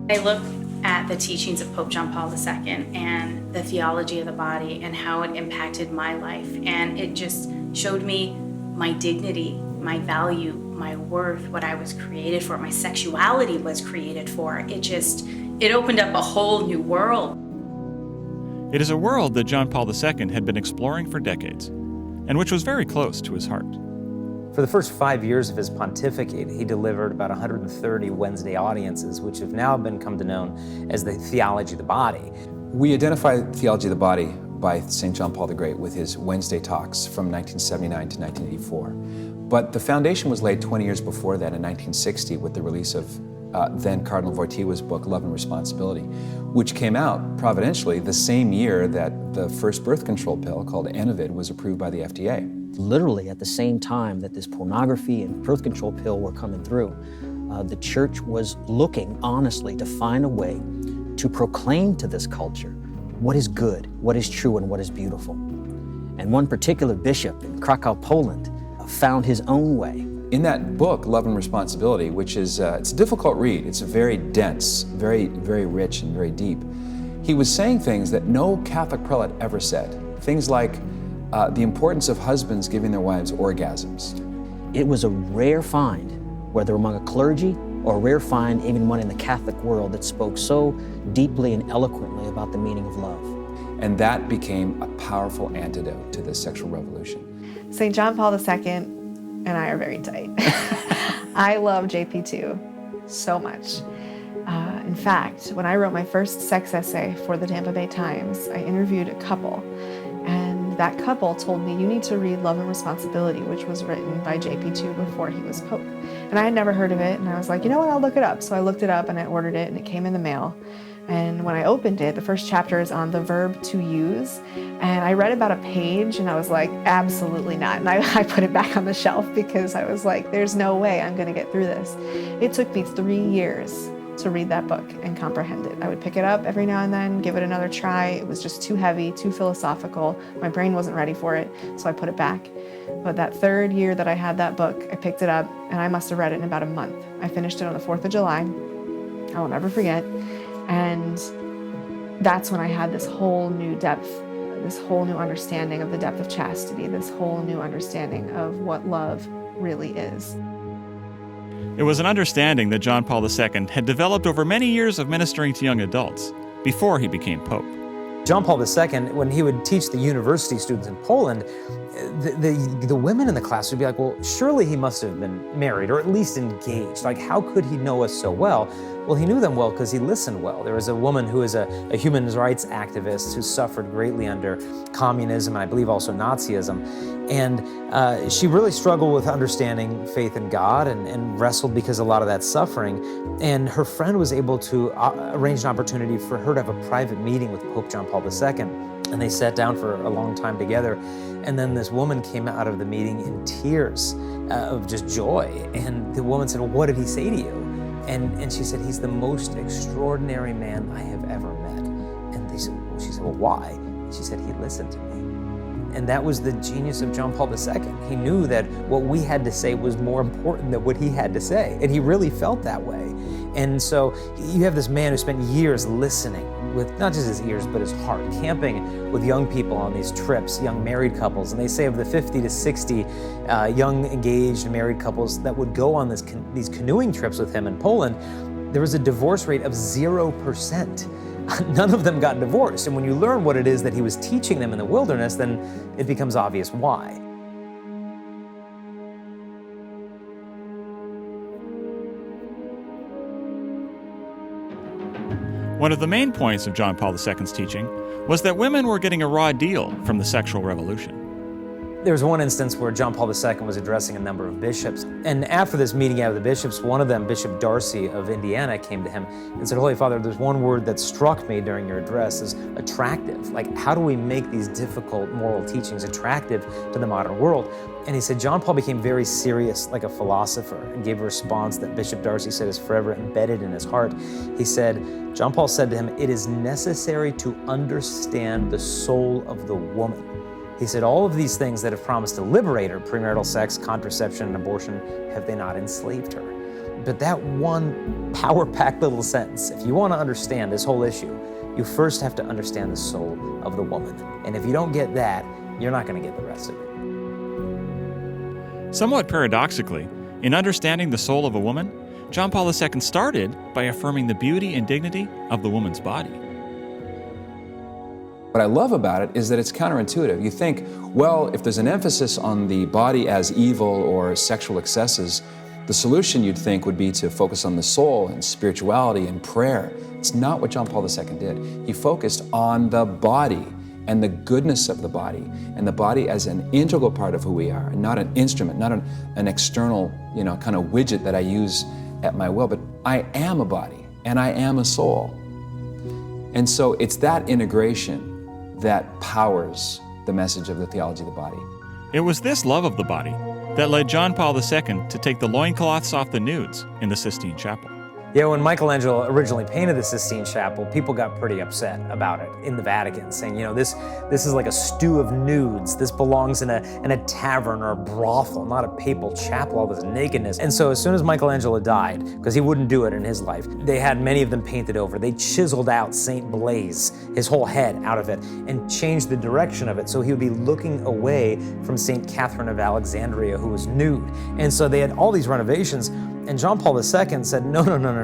I look at the teachings of Pope John Paul II and the theology of the body and how it impacted my life. And it just showed me my dignity, my value, my worth, what I was created for, my sexuality was created for. It opened up a whole new world. It is a world that John Paul II had been exploring for decades, and which was very close to his heart. For the first 5 years of his pontificate, he delivered about 130 Wednesday audiences, which have now come to known as the theology of the body. We identify theology of the body by St. John Paul the Great with his Wednesday talks from 1979 to 1984. But the foundation was laid 20 years before that in 1960 with the release of then Cardinal Wojtyła's book, Love and Responsibility, which came out providentially the same year that the first birth control pill called Anavid was approved by the FDA. Literally at the same time that this pornography and birth control pill were coming through, the church was looking honestly to find a way to proclaim to this culture what is good, what is true, and what is beautiful. And one particular bishop in Krakow, Poland, found his own way. In that book, Love and Responsibility, which is it's a difficult read, it's very dense, very, very rich and very deep, he was saying things that no Catholic prelate ever said. Things like the importance of husbands giving their wives orgasms. It was a rare find, whether among a clergy or a rare find even one in the Catholic world that spoke so deeply and eloquently about the meaning of love. And that became a powerful antidote to the sexual revolution. St. John Paul II and I are very tight. I love JP2 so much. In fact, when I wrote my first sex essay for the Tampa Bay Times, I interviewed a couple, and that couple told me, you need to read Love and Responsibility, which was written by JP2 before he was Pope. And I had never heard of it, and I was like, you know what, I'll look it up. So I looked it up and I ordered it, and it came in the mail. And when I opened it, the first chapter is on the verb to use. And I read about a page and I was like, absolutely not. And I put it back on the shelf because I was like, there's no way I'm gonna get through this. It took me 3 years to read that book and comprehend it. I would pick it up every now and then, give it another try. It was just too heavy, too philosophical. My brain wasn't ready for it, so I put it back. But that third year that I had that book, I picked it up and I must have read it in about a month. I finished it on the 4th of July. I will never forget. And that's when I had this whole new depth, this whole new understanding of the depth of chastity, this whole new understanding of what love really is. It was an understanding that John Paul II had developed over many years of ministering to young adults before he became Pope. John Paul II, when he would teach the university students in Poland, the women in the class would be like, well, surely he must have been married or at least engaged. Like, how could he know us so well? Well, he knew them well because he listened well. There was a woman who is a human rights activist who suffered greatly under communism and I believe also Nazism. And she really struggled with understanding faith in God and wrestled because of a lot of that suffering. And her friend was able to arrange an opportunity for her to have a private meeting with Pope John Paul II. And they sat down for a long time together. And then this woman came out of the meeting in tears of just joy. And the woman said, well, what did he say to you? And she said, he's the most extraordinary man I have ever met. And she said, well, why? She said, he listened to me. And that was the genius of John Paul II. He knew that what we had to say was more important than what he had to say. And he really felt that way. And so you have this man who spent years listening with not just his ears, but his heart, camping with young people on these trips, young married couples. And they say of the 50 to 60 young engaged married couples that would go on these canoeing trips with him in Poland, there was a divorce rate of 0%. None of them got divorced. And when you learn what it is that he was teaching them in the wilderness, then it becomes obvious why. One of the main points of John Paul II's teaching was that women were getting a raw deal from the sexual revolution. There was one instance where John Paul II was addressing a number of bishops. And after this meeting out of the bishops, one of them, Bishop Darcy of Indiana, came to him and said, Holy Father, there's one word that struck me during your address is attractive. Like, how do we make these difficult moral teachings attractive to the modern world? And he said, John Paul became very serious, like a philosopher, and gave a response that Bishop Darcy said is forever embedded in his heart. He said, John Paul said to him, it is necessary to understand the soul of the woman. He said, all of these things that have promised to liberate her, premarital sex, contraception, and abortion, have they not enslaved her? But that one power-packed little sentence, if you want to understand this whole issue, you first have to understand the soul of the woman. And if you don't get that, you're not going to get the rest of it. Somewhat paradoxically, in understanding the soul of a woman, John Paul II started by affirming the beauty and dignity of the woman's body. What I love about it is that it's counterintuitive. You think, well, if there's an emphasis on the body as evil or sexual excesses, the solution you'd think would be to focus on the soul and spirituality and prayer. It's not what John Paul II did. He focused on the body and the goodness of the body, and the body as an integral part of who we are, and not an instrument, not an external, kind of widget that I use at my will, but I am a body and I am a soul. And so it's that integration that powers the message of the theology of the body. It was this love of the body that led John Paul II to take the loincloths off the nudes in the Sistine Chapel. Yeah, when Michelangelo originally painted the Sistine Chapel, people got pretty upset about it in the Vatican, saying, this is like a stew of nudes. This belongs in a tavern or a brothel, not a papal chapel, all this nakedness. And so as soon as Michelangelo died, because he wouldn't do it in his life, they had many of them painted over. They chiseled out Saint Blaise, his whole head out of it, and changed the direction of it so he would be looking away from Saint Catherine of Alexandria, who was nude. And so they had all these renovations. And John Paul II said, no.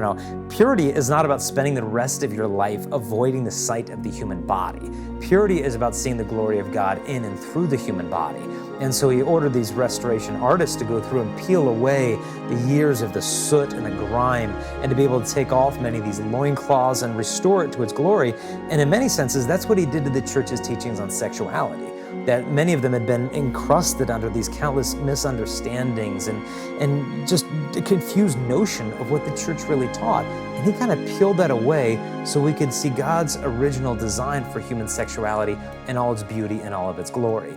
Purity is not about spending the rest of your life avoiding the sight of the human body. Purity is about seeing the glory of God in and through the human body. And so he ordered these restoration artists to go through and peel away the years of the soot and the grime, and to be able to take off many of these loincloths and restore it to its glory. And in many senses, that's what he did to the church's teachings on sexuality. That many of them had been encrusted under these countless misunderstandings and just a confused notion of what the church really taught. And he kind of peeled that away so we could see God's original design for human sexuality and all its beauty and all of its glory.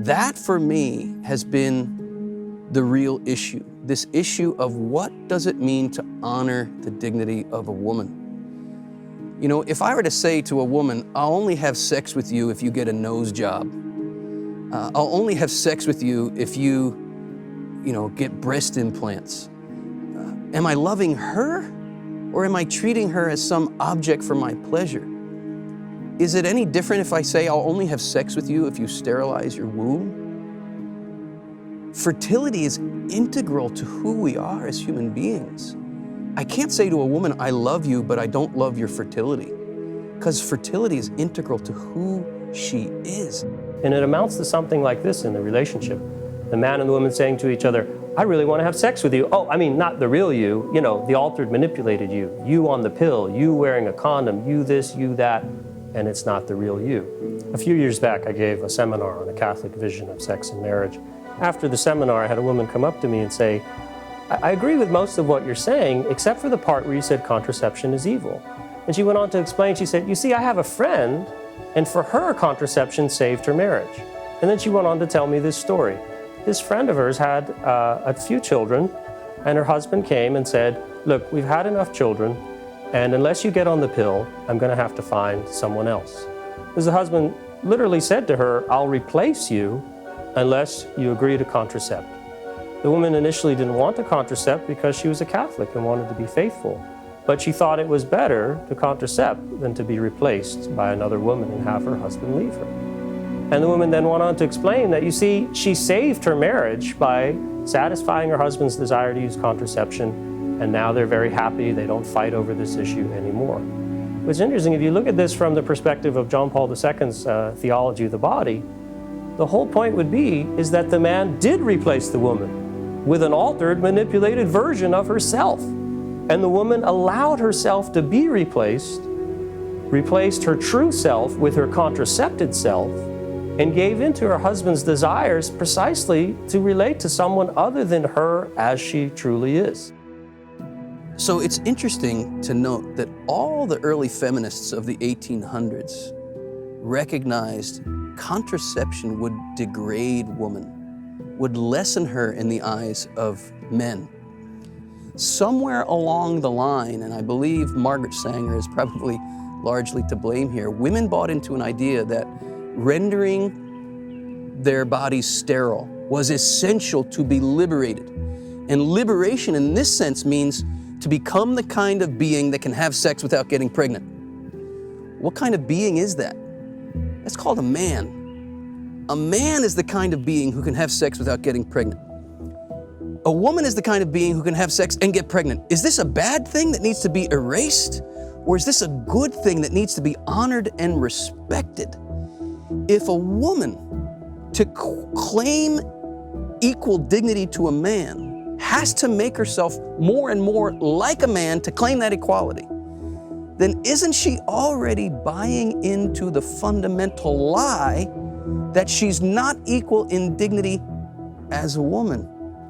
That, for me, has been the real issue. This issue of what does it mean to honor the dignity of a woman? If I were to say to a woman, I'll only have sex with you if you get a nose job. I'll only have sex with you if you get breast implants. Am I loving her, or am I treating her as some object for my pleasure? Is it any different if I say I'll only have sex with you if you sterilize your womb? Fertility is integral to who we are as human beings. I can't say to a woman, I love you, but I don't love your fertility, because fertility is integral to who she is. And it amounts to something like this in the relationship. The man and the woman saying to each other, I really want to have sex with you. Oh, I mean, not the real you, the altered, manipulated you on the pill, you wearing a condom, you this, you that, and it's not the real you. A few years back, I gave a seminar on a Catholic vision of sex and marriage. After the seminar, I had a woman come up to me and say, I agree with most of what you're saying, except for the part where you said contraception is evil. And she went on to explain, she said, you see, I have a friend, and for her, contraception saved her marriage. And then she went on to tell me this story. This friend of hers had a few children, and her husband came and said, look, we've had enough children, and unless you get on the pill, I'm going to have to find someone else. Because the husband literally said to her, I'll replace you unless you agree to contracept. The woman initially didn't want to contracept because she was a Catholic and wanted to be faithful. But she thought it was better to contracept than to be replaced by another woman and have her husband leave her. And the woman then went on to explain that, you see, she saved her marriage by satisfying her husband's desire to use contraception, and now they're very happy. They don't fight over this issue anymore. What's interesting, if you look at this from the perspective of John Paul II's theology of the body, the whole point would be is that the man did replace the woman with an altered, manipulated version of herself. And the woman allowed herself to be replaced, replaced her true self with her contracepted self, and gave in to her husband's desires precisely to relate to someone other than her as she truly is. So it's interesting to note that all the early feminists of the 1800s recognized contraception would degrade woman, would lessen her in the eyes of men. Somewhere along the line, and I believe Margaret Sanger is probably largely to blame here, women bought into an idea that rendering their bodies sterile was essential to be liberated. And liberation in this sense means to become the kind of being that can have sex without getting pregnant. What kind of being is that? That's called a man. A man is the kind of being who can have sex without getting pregnant. A woman is the kind of being who can have sex and get pregnant. Is this a bad thing that needs to be erased? Or is this a good thing that needs to be honored and respected? If a woman, to claim equal dignity to a man, has to make herself more and more like a man to claim that equality, then isn't she already buying into the fundamental lie that she's not equal in dignity as a woman?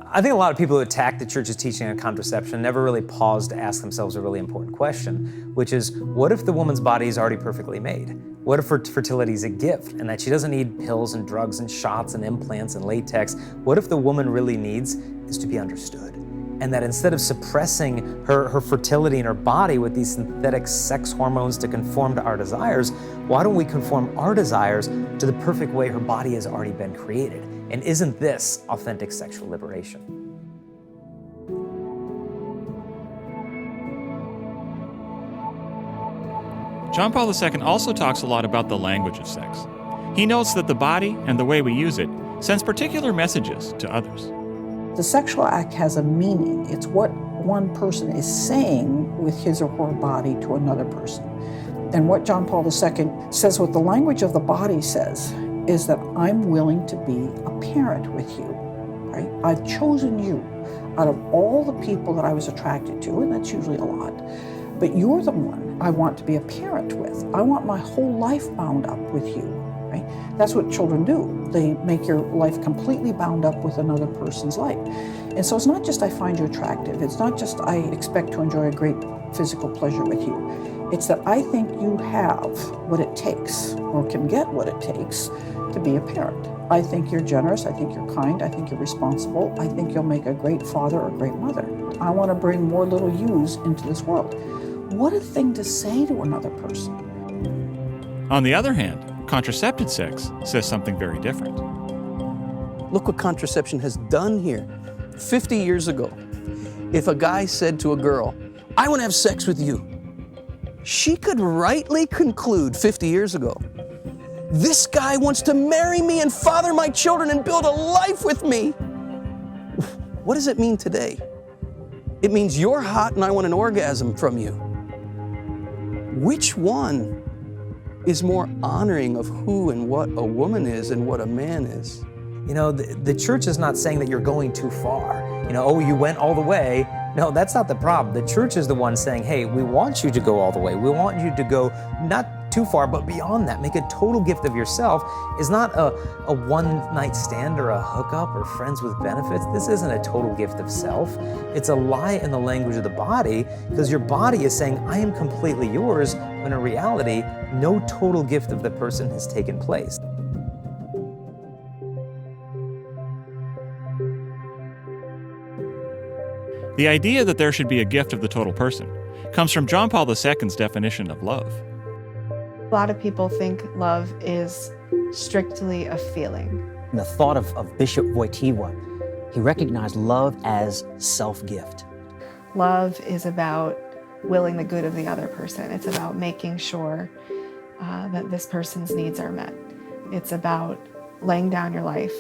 I think a lot of people who attack the church's teaching on contraception never really pause to ask themselves a really important question, which is, what if the woman's body is already perfectly made? What if her fertility is a gift and that she doesn't need pills and drugs and shots and implants and latex? What if the woman really needs is to be understood? And that instead of suppressing her fertility in her body with these synthetic sex hormones to conform to our desires, why don't we conform our desires to the perfect way her body has already been created? And isn't this authentic sexual liberation? John Paul II also talks a lot about the language of sex. He notes that the body and the way we use it sends particular messages to others. The sexual act has a meaning. It's what one person is saying with his or her body to another person. And what John Paul II says, what the language of the body says, is that I'm willing to be a parent with you, right? I've chosen you out of all the people that I was attracted to, and that's usually a lot, but you're the one I want to be a parent with. I want my whole life bound up with you, right? That's what children do. They make your life completely bound up with another person's life. And so it's not just I find you attractive, it's not just I expect to enjoy a great physical pleasure with you. It's that I think you have what it takes, or can get what it takes, to be a parent. I think you're generous, I think you're kind, I think you're responsible, I think you'll make a great father or great mother. I want to bring more little yous into this world. What a thing to say to another person. On the other hand, contracepted sex says something very different. Look what contraception has done here. 50 years ago, if a guy said to a girl, I want to have sex with you, she could rightly conclude 50 years ago, this guy wants to marry me and father my children and build a life with me. What does it mean today? It means you're hot and I want an orgasm from you. Which one is more honoring of who and what a woman is and what a man is? You know, the church is not saying that you're going too far. You know, oh, you went all the way. No, that's not the problem. The church is the one saying, hey, we want you to go all the way. We want you to go not too far, but beyond that. Make a total gift of yourself. Is not a one-night stand or a hookup or friends with benefits. This isn't a total gift of self. It's a lie in the language of the body, because your body is saying, I am completely yours, when in reality, no total gift of the person has taken place. The idea that there should be a gift of the total person comes from John Paul II's definition of love. A lot of people think love is strictly a feeling. In the thought of Bishop Wojtyła, he recognized love as self-gift. Love is about willing the good of the other person. It's about making sure that this person's needs are met. It's about laying down your life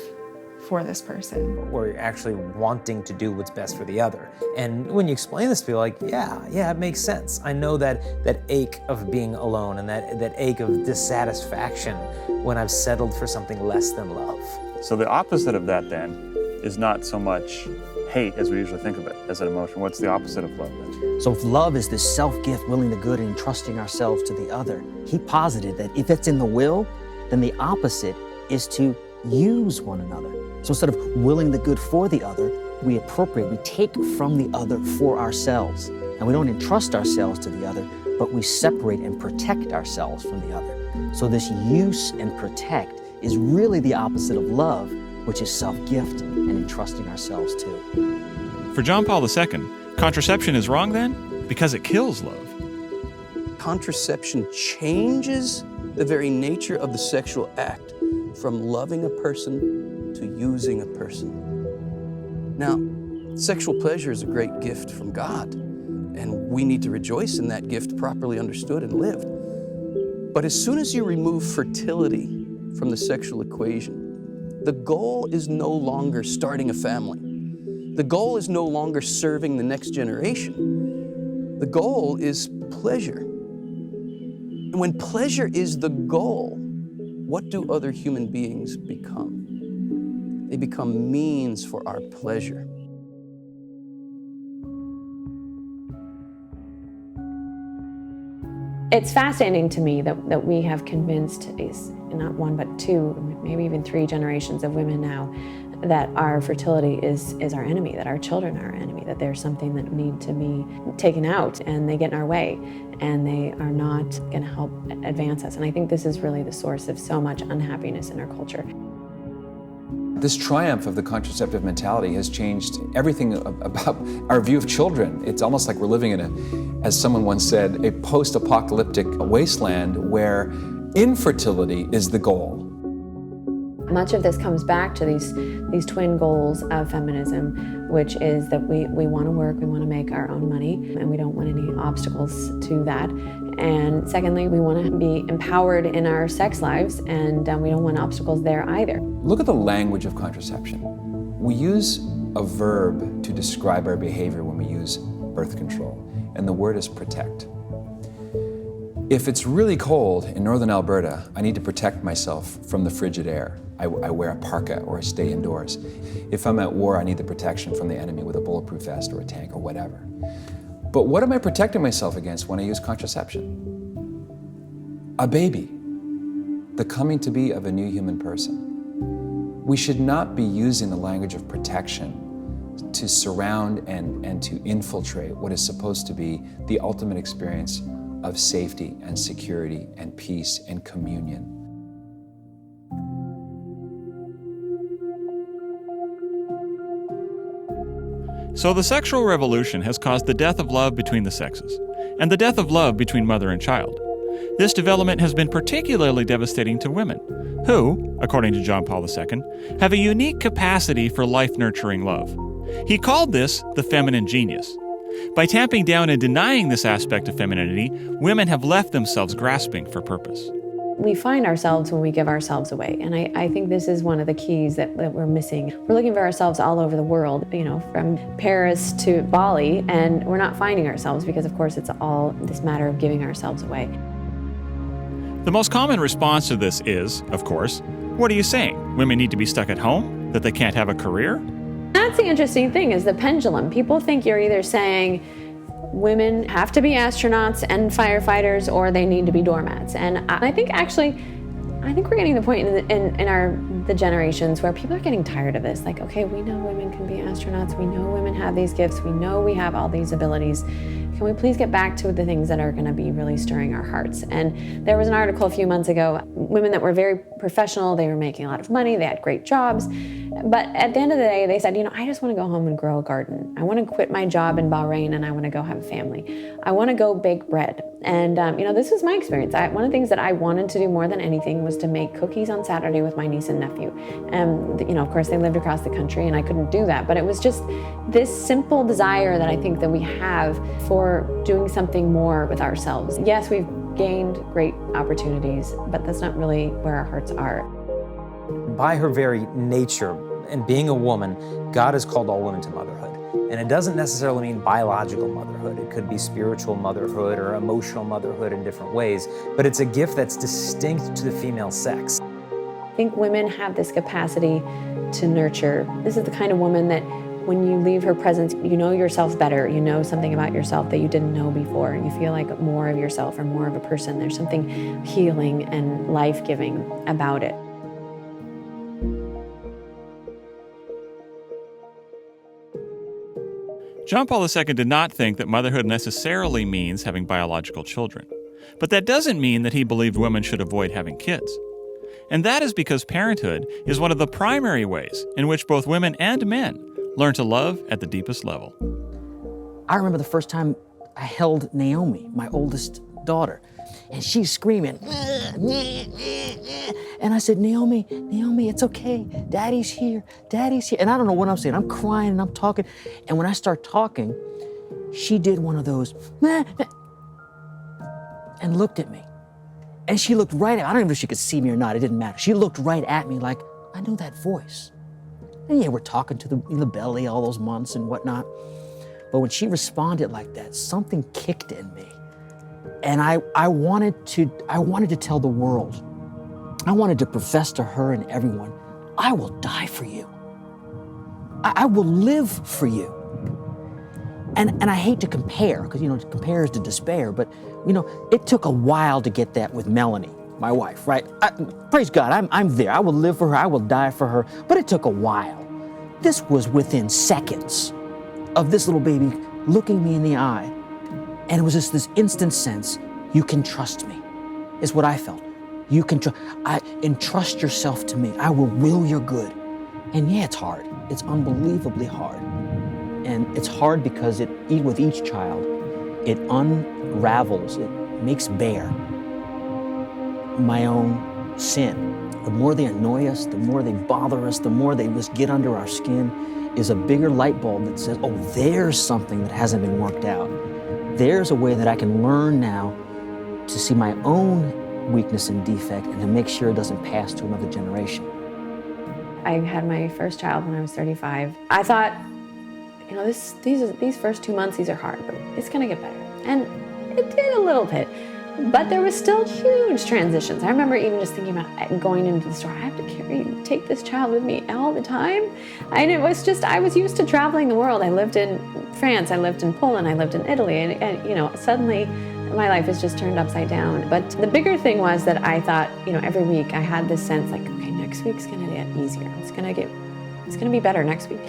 for this person. Or you're actually wanting to do what's best for the other. And when you explain this to people, like, yeah, it makes sense. I know that ache of being alone and that ache of dissatisfaction when I've settled for something less than love. So the opposite of that then is not so much hate as we usually think of it as an emotion. What's the opposite of love then? So if love is this self-gift, willing the good and entrusting ourselves to the other, he posited that if it's in the will, then the opposite is to use one another. So instead of willing the good for the other, we appropriate, we take from the other for ourselves. And we don't entrust ourselves to the other, but we separate and protect ourselves from the other. So this use and protect is really the opposite of love, which is self-gift and entrusting ourselves to. For John Paul II, contraception is wrong then because it kills love. Contraception changes the very nature of the sexual act from loving a person to using a person. Now, sexual pleasure is a great gift from God, and we need to rejoice in that gift properly understood and lived. But as soon as you remove fertility from the sexual equation, the goal is no longer starting a family. The goal is no longer serving the next generation. The goal is pleasure. And when pleasure is the goal, what do other human beings become? They become means for our pleasure. It's fascinating to me that we have convinced not one but two, maybe even three generations of women now that our fertility is our enemy, that our children are our enemy, that there's something that need to be taken out and they get in our way and they are not going to help advance us. And I think this is really the source of so much unhappiness in our culture. This triumph of the contraceptive mentality has changed everything about our view of children. It's almost like we're living in as someone once said, a post-apocalyptic wasteland where infertility is the goal. Much of this comes back to these twin goals of feminism, which is that we want to work, we want to make our own money, and we don't want any obstacles to that. And secondly, we want to be empowered in our sex lives, and we don't want obstacles there either. Look at the language of contraception. We use a verb to describe our behavior when we use birth control, and the word is protect. If it's really cold in northern Alberta, I need to protect myself from the frigid air. I wear a parka or I stay indoors. If I'm at war, I need the protection from the enemy with a bulletproof vest or a tank or whatever. But what am I protecting myself against when I use contraception? A baby, the coming to be of a new human person. We should not be using the language of protection to surround and to infiltrate what is supposed to be the ultimate experience of safety and security and peace and communion. So the sexual revolution has caused the death of love between the sexes, and the death of love between mother and child. This development has been particularly devastating to women, who, according to John Paul II, have a unique capacity for life-nurturing love. He called this the feminine genius. By tamping down and denying this aspect of femininity, women have left themselves grasping for purpose. We find ourselves when we give ourselves away, and I think this is one of the keys that we're missing. We're looking for ourselves all over the world, from Paris to Bali, and we're not finding ourselves because, of course, it's all this matter of giving ourselves away. The most common response to this is, of course, what are you saying? Women need to be stuck at home? That they can't have a career? That's the interesting thing, is the pendulum. People think you're either saying women have to be astronauts and firefighters, or they need to be doormats. And I think we're getting to the point in the generations where people are getting tired of this. Like, okay, we know women can be astronauts. We know women have these gifts. We know we have all these abilities. Can we please get back to the things that are going to be really stirring our hearts? And there was an article a few months ago, women that were very professional, they were making a lot of money, they had great jobs, but at the end of the day, they said, I just want to go home and grow a garden. I want to quit my job in Bahrain and I want to go have a family. I want to go bake bread. And this was my experience. One of the things that I wanted to do more than anything was to make cookies on Saturday with my niece and nephew. And of course, they lived across the country and I couldn't do that, but it was just this simple desire that I think that we have for doing something more with ourselves. Yes, we've gained great opportunities, but that's not really where our hearts are. By her very nature and being a woman, God has called all women to motherhood. And it doesn't necessarily mean biological motherhood. It could be spiritual motherhood or emotional motherhood in different ways, but it's a gift that's distinct to the female sex. I think women have this capacity to nurture. This is the kind of woman that when you leave her presence, you know yourself better. You know something about yourself that you didn't know before. You feel like more of yourself or more of a person. There's something healing and life-giving about it. John Paul II did not think that motherhood necessarily means having biological children. But that doesn't mean that he believed women should avoid having kids. And that is because parenthood is one of the primary ways in which both women and men learn to love at the deepest level. I remember the first time I held Naomi, my oldest daughter, and she's screaming. And I said, Naomi, it's okay. Daddy's here. And I don't know what I'm saying. I'm crying and I'm talking. And when I start talking, she did one of those and looked at me. And she looked right at me. I don't even know if she could see me or not. It didn't matter. She looked right at me like, I knew that voice. And yeah, we're talking to the belly all those months and whatnot. But when she responded like that, something kicked in me. And I wanted to tell the world, I wanted to profess to her and everyone, I will die for you. I will live for you. And I hate to compare, because to compare is to despair, but it took a while to get that with Melanie, my wife, right? Praise God, I'm there. I will live for her, I will die for her, but it took a while. This was within seconds of this little baby looking me in the eye. And it was just this instant sense, you can trust me, is what I felt. You can entrust yourself to me. I will your good. And yeah, it's hard. It's unbelievably hard. And it's hard because with each child, it unravels, it makes bare my own sin. The more they annoy us, the more they bother us, the more they just get under our skin, is a bigger light bulb that says, oh, there's something that hasn't been worked out. There's a way that I can learn now to see my own weakness and defect and to make sure it doesn't pass to another generation. I had my first child when I was 35. I thought, these first 2 months, these are hard, but it's gonna get better. And it did a little bit, but there was still huge transitions. I remember even just thinking about going into the store, I have to take this child with me all the time. And it was just, I was used to traveling the world. I lived in France, I lived in Poland, I lived in Italy, and suddenly my life has just turned upside down. But the bigger thing was that I thought, every week I had this sense like, okay, next week's gonna get easier. It's gonna be better next week.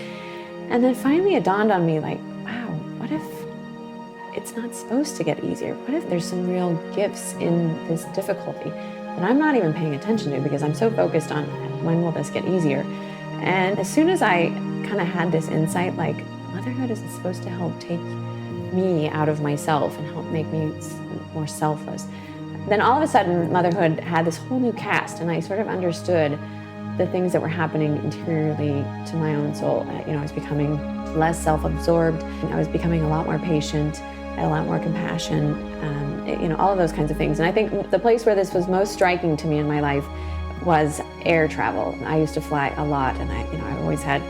And then finally it dawned on me like, wow, what if it's not supposed to get easier? What if there's some real gifts in this difficulty that I'm not even paying attention to because I'm so focused on when will this get easier? And as soon as I kind of had this insight, like motherhood is supposed to help take me out of myself and help make me more selfless, then all of a sudden motherhood had this whole new cast, and I sort of understood the things that were happening interiorly to my own soul. I was becoming less self-absorbed. I was becoming a lot more patient, a lot more compassion, all of those kinds of things. And I think the place where this was most striking to me in my life was air travel. I used to fly a lot, and I always had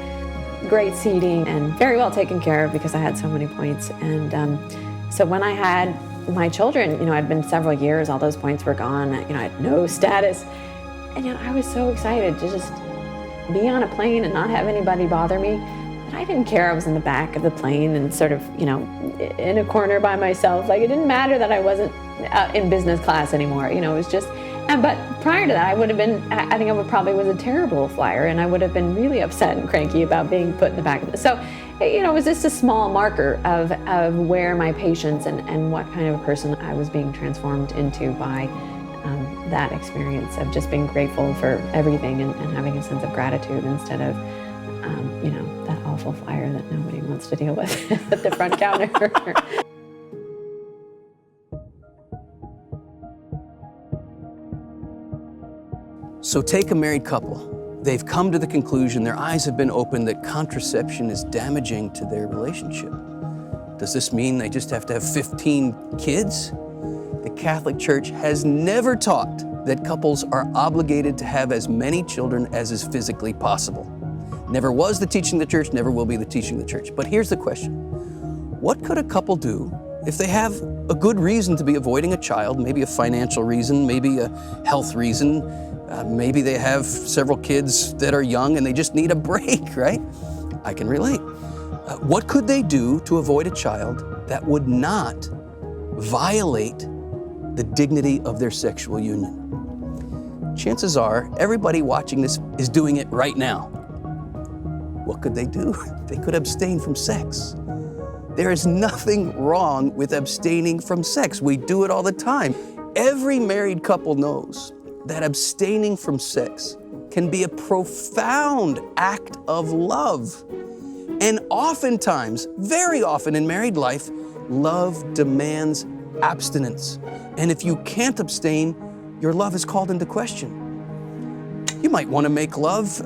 great seating and very well taken care of because I had so many points. And so when I had my children, I'd been several years, all those points were gone. I had no status. And I was so excited to just be on a plane and not have anybody bother me. But I didn't care. I was in the back of the plane and sort of, in a corner by myself. Like, it didn't matter that I wasn't in business class anymore. It was just But prior to that, I would have been, I think I probably was a terrible flyer, and I would have been really upset and cranky about being put in the back of it. So, you know, it was just a small marker of where my patience and what kind of a person I was being transformed into by that experience of just being grateful for everything and having a sense of gratitude instead of, you know, that awful flyer that nobody wants to deal with at the front counter. So take a married couple. They've come to the conclusion, their eyes have been opened that contraception is damaging to their relationship. Does this mean they just have to have 15 kids? The Catholic Church has never taught that couples are obligated to have as many children as is physically possible. Never was the teaching of the Church, never will be the teaching of the Church. But here's the question. What could a couple do if they have a good reason to be avoiding a child, maybe a financial reason, maybe a health reason, maybe they have several kids that are young and they just need a break, right? I can relate. What could they do to avoid a child that would not violate the dignity of their sexual union? Chances are everybody watching this is doing it right now. What could they do? They could abstain from sex. There is nothing wrong with abstaining from sex. We do it all the time. Every married couple knows that abstaining from sex can be a profound act of love. And oftentimes, very often in married life, love demands abstinence. And if you can't abstain, your love is called into question. You might want to make love,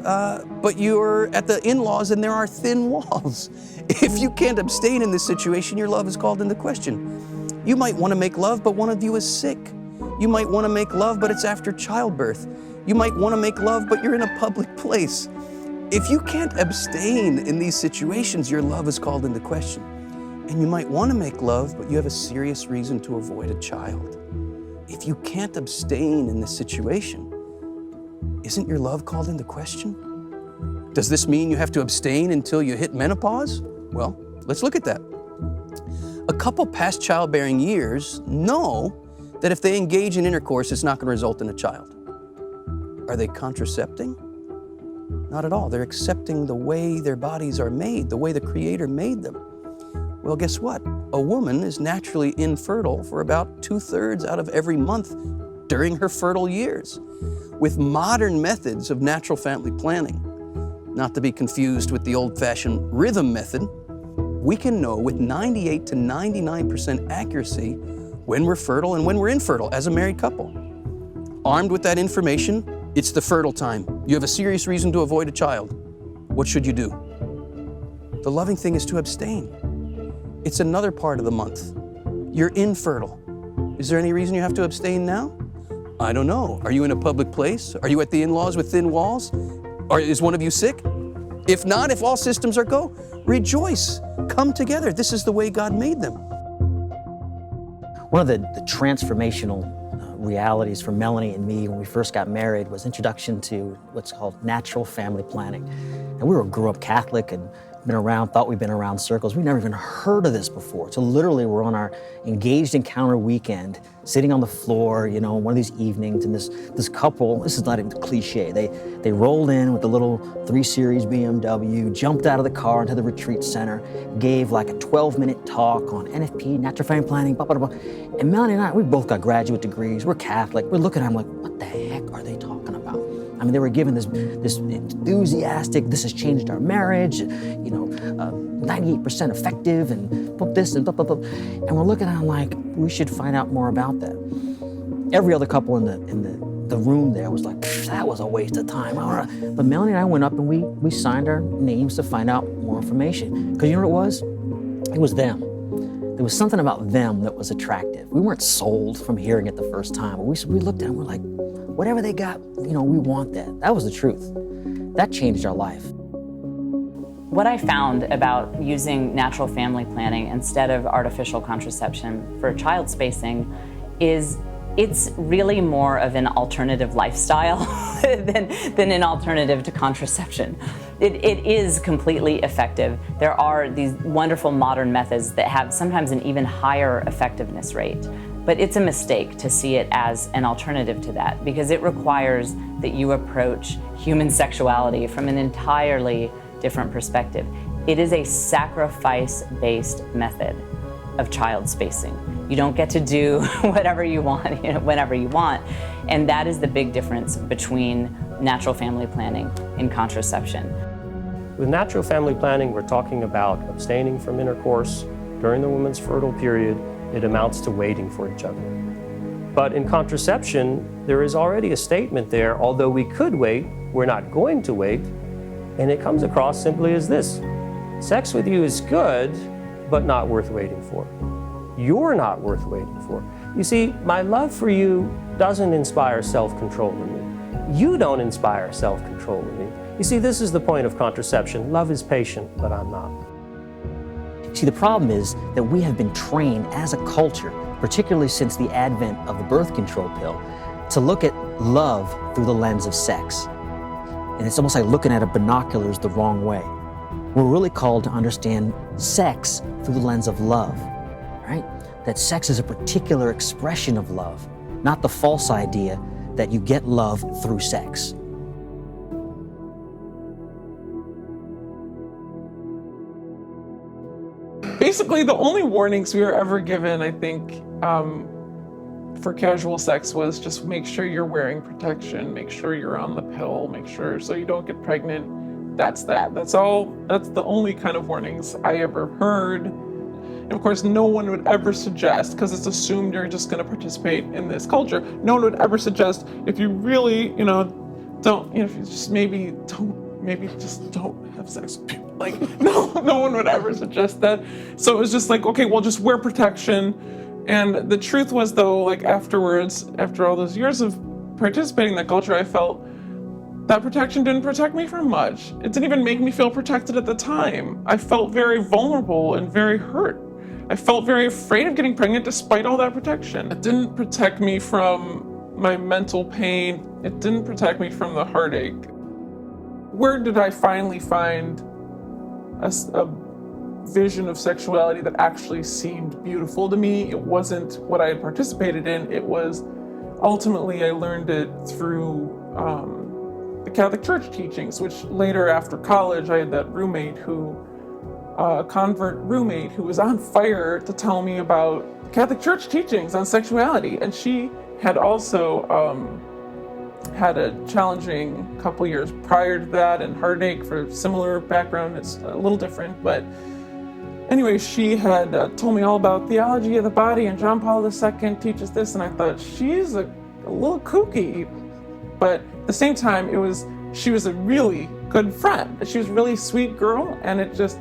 but you're at the in-laws and there are thin walls. If you can't abstain in this situation, your love is called into question. You might want to make love, but one of you is sick. You might want to make love, but it's after childbirth. You might want to make love, but you're in a public place. If you can't abstain in these situations, your love is called into question. And you might want to make love, but you have a serious reason to avoid a child. If you can't abstain in this situation, isn't your love called into question? Does this mean you have to abstain until you hit menopause? Well, let's look at that. A couple past childbearing years know that if they engage in intercourse, it's not going to result in a child. Are they contracepting? Not at all. They're accepting the way their bodies are made, the way the Creator made them. Well, guess what? A woman is naturally infertile for about 2/3 out of every month during her fertile years. With modern methods of natural family planning, not to be confused with the old-fashioned rhythm method, we can know with 98 to 99% accuracy when we're fertile and when we're infertile as a married couple. Armed with that information, it's the fertile time. You have a serious reason to avoid a child. What should you do? The loving thing is to abstain. It's another part of the month. You're infertile. Is there any reason you have to abstain now? I don't know. Are you in a public place? Are you at the in-laws with thin walls? Or is one of you sick? If not, if all systems are go, rejoice. Come together. This is the way God made them. One of the transformational realities for Melanie and me when we first got married was introduction to what's called natural family planning. And we grew up Catholic and thought we'd been around circles. We never even heard of this before. So literally we're on our engaged encounter weekend, sitting on the floor, you know, one of these evenings, and this couple, this is not even cliche, they rolled in with a little 3 Series BMW, jumped out of the car into the retreat center, gave like a 12-minute talk on NFP, natural family planning, blah, blah, blah. And Melanie and I, we both got graduate degrees, we're Catholic, we're looking at them like, what the heck are they talking about? I mean, they were given this enthusiastic, this has changed our marriage, you know, 98% effective, and book this and blah, blah, blah. And we're looking at them like, we should find out more about that. Every other couple in the room there was like, that was a waste of time. But Melanie and I went up and we signed our names to find out more information. Because you know what it was? It was them. There was something about them that was attractive. We weren't sold from hearing it the first time. We looked at them, we're like, whatever they got, you know, we want that. That was the truth. That changed our life. What I found about using natural family planning instead of artificial contraception for child spacing is it's really more of an alternative lifestyle than an alternative to contraception. It is completely effective. There are these wonderful modern methods that have sometimes an even higher effectiveness rate But it's a mistake to see it as an alternative to that, because it requires that you approach human sexuality from an entirely different perspective. It is a sacrifice-based method of child spacing. You don't get to do whatever you want, whenever you want. And that is the big difference between natural family planning and contraception. With natural family planning, we're talking about abstaining from intercourse during the woman's fertile period. It amounts to waiting for each other. But in contraception, there is already a statement there, although we could wait, we're not going to wait. And it comes across simply as this: sex with you is good, but not worth waiting for. You're not worth waiting for. You see, my love for you doesn't inspire self-control in me. You don't inspire self-control in me. You see, this is the point of contraception. Love is patient, but I'm not. See, the problem is that we have been trained as a culture, particularly since the advent of the birth control pill, to look at love through the lens of sex. And it's almost like looking at a binoculars the wrong way. We're really called to understand sex through the lens of love, right? That sex is a particular expression of love, not the false idea that you get love through sex. Basically, the only warnings we were ever given, I think, for casual sex was just make sure you're wearing protection, make sure you're on the pill, make sure so you don't get pregnant. That's that. That's all. That's the only kind of warnings I ever heard. And of course, no one would ever suggest, because it's assumed you're just going to participate in this culture, no one would ever suggest if you really, don't, if you just maybe just don't have sex with people. Like, no one would ever suggest that. So it was just like, okay, well, just wear protection. And the truth was, though, like afterwards, after all those years of participating in that culture, I felt that protection didn't protect me from much. It didn't even make me feel protected at the time. I felt very vulnerable and very hurt. I felt very afraid of getting pregnant despite all that protection. It didn't protect me from my mental pain. It didn't protect me from the heartache. Where did I finally find a vision of sexuality that actually seemed beautiful to me? It wasn't what I had participated in. It was, ultimately, I learned it through the Catholic Church teachings, which later, after college, I had that roommate a convert roommate who was on fire to tell me about Catholic Church teachings on sexuality. And she had also had a challenging couple years prior to that, and heartache for similar background. It's a little different, but anyway, she had told me all about theology of the body, and John Paul II teaches this, and I thought, she's a little kooky. But at the same time, she was a really good friend. She was a really sweet girl, and it just,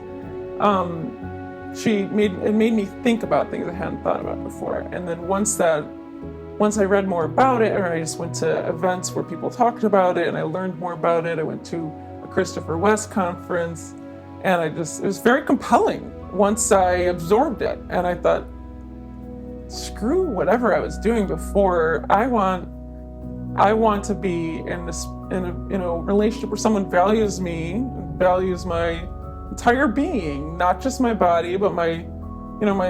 it made me think about things I hadn't thought about before. And then once I read more about it, or I just went to events where people talked about it and I learned more about it. I went to a Christopher West conference, and it was very compelling once I absorbed it. And I thought, screw whatever I was doing before. I want to be in a relationship where someone values me, values my entire being, not just my body, but my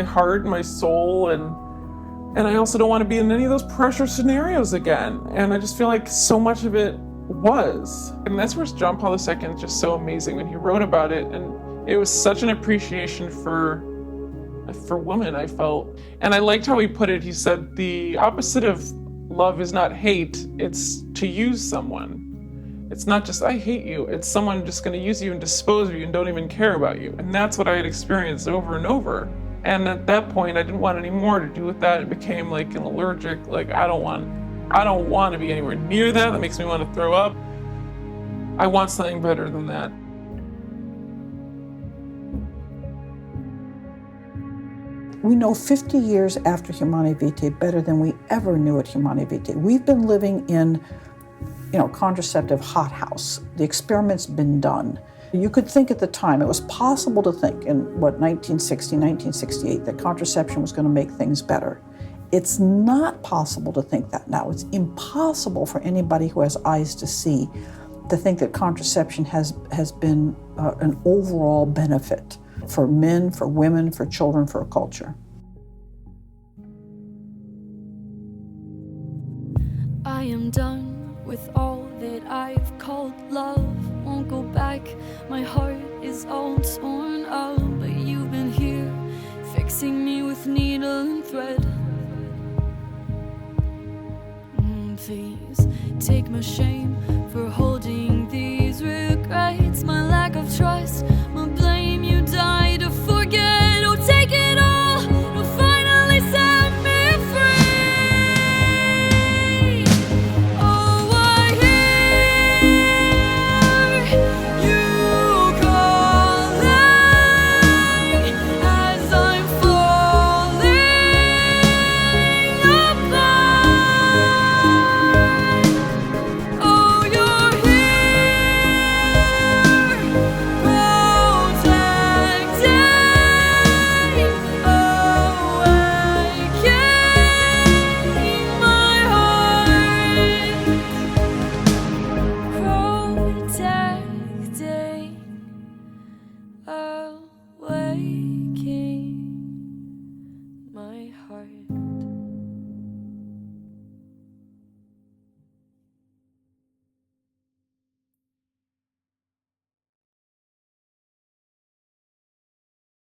heart, my soul, and I also don't want to be in any of those pressure scenarios again. And I just feel like so much of it was. And that's where John Paul II is just so amazing when he wrote about it. And it was such an appreciation for women, I felt. And I liked how he put it. He said, the opposite of love is not hate, it's to use someone. It's not just, I hate you. It's someone just going to use you and dispose of you and don't even care about you. And that's what I had experienced over and over. And at that point, I didn't want any more to do with that. It became like an allergic, like I don't want to be anywhere near that. That makes me want to throw up. I want something better than that. We know 50 years after Humanae Vitae better than we ever knew at Humanae Vitae. We've been living in, contraceptive hothouse. The experiment's been done. You could think at the time, it was possible to think in 1960, 1968, that contraception was going to make things better. It's not possible to think that now. It's impossible for anybody who has eyes to see to think that contraception has been an overall benefit for men, for women, for children, for a culture. I am done with all that I've called love. Won't go back, my heart is all torn up. But you've been here, fixing me with needle and thread. Please take my shame for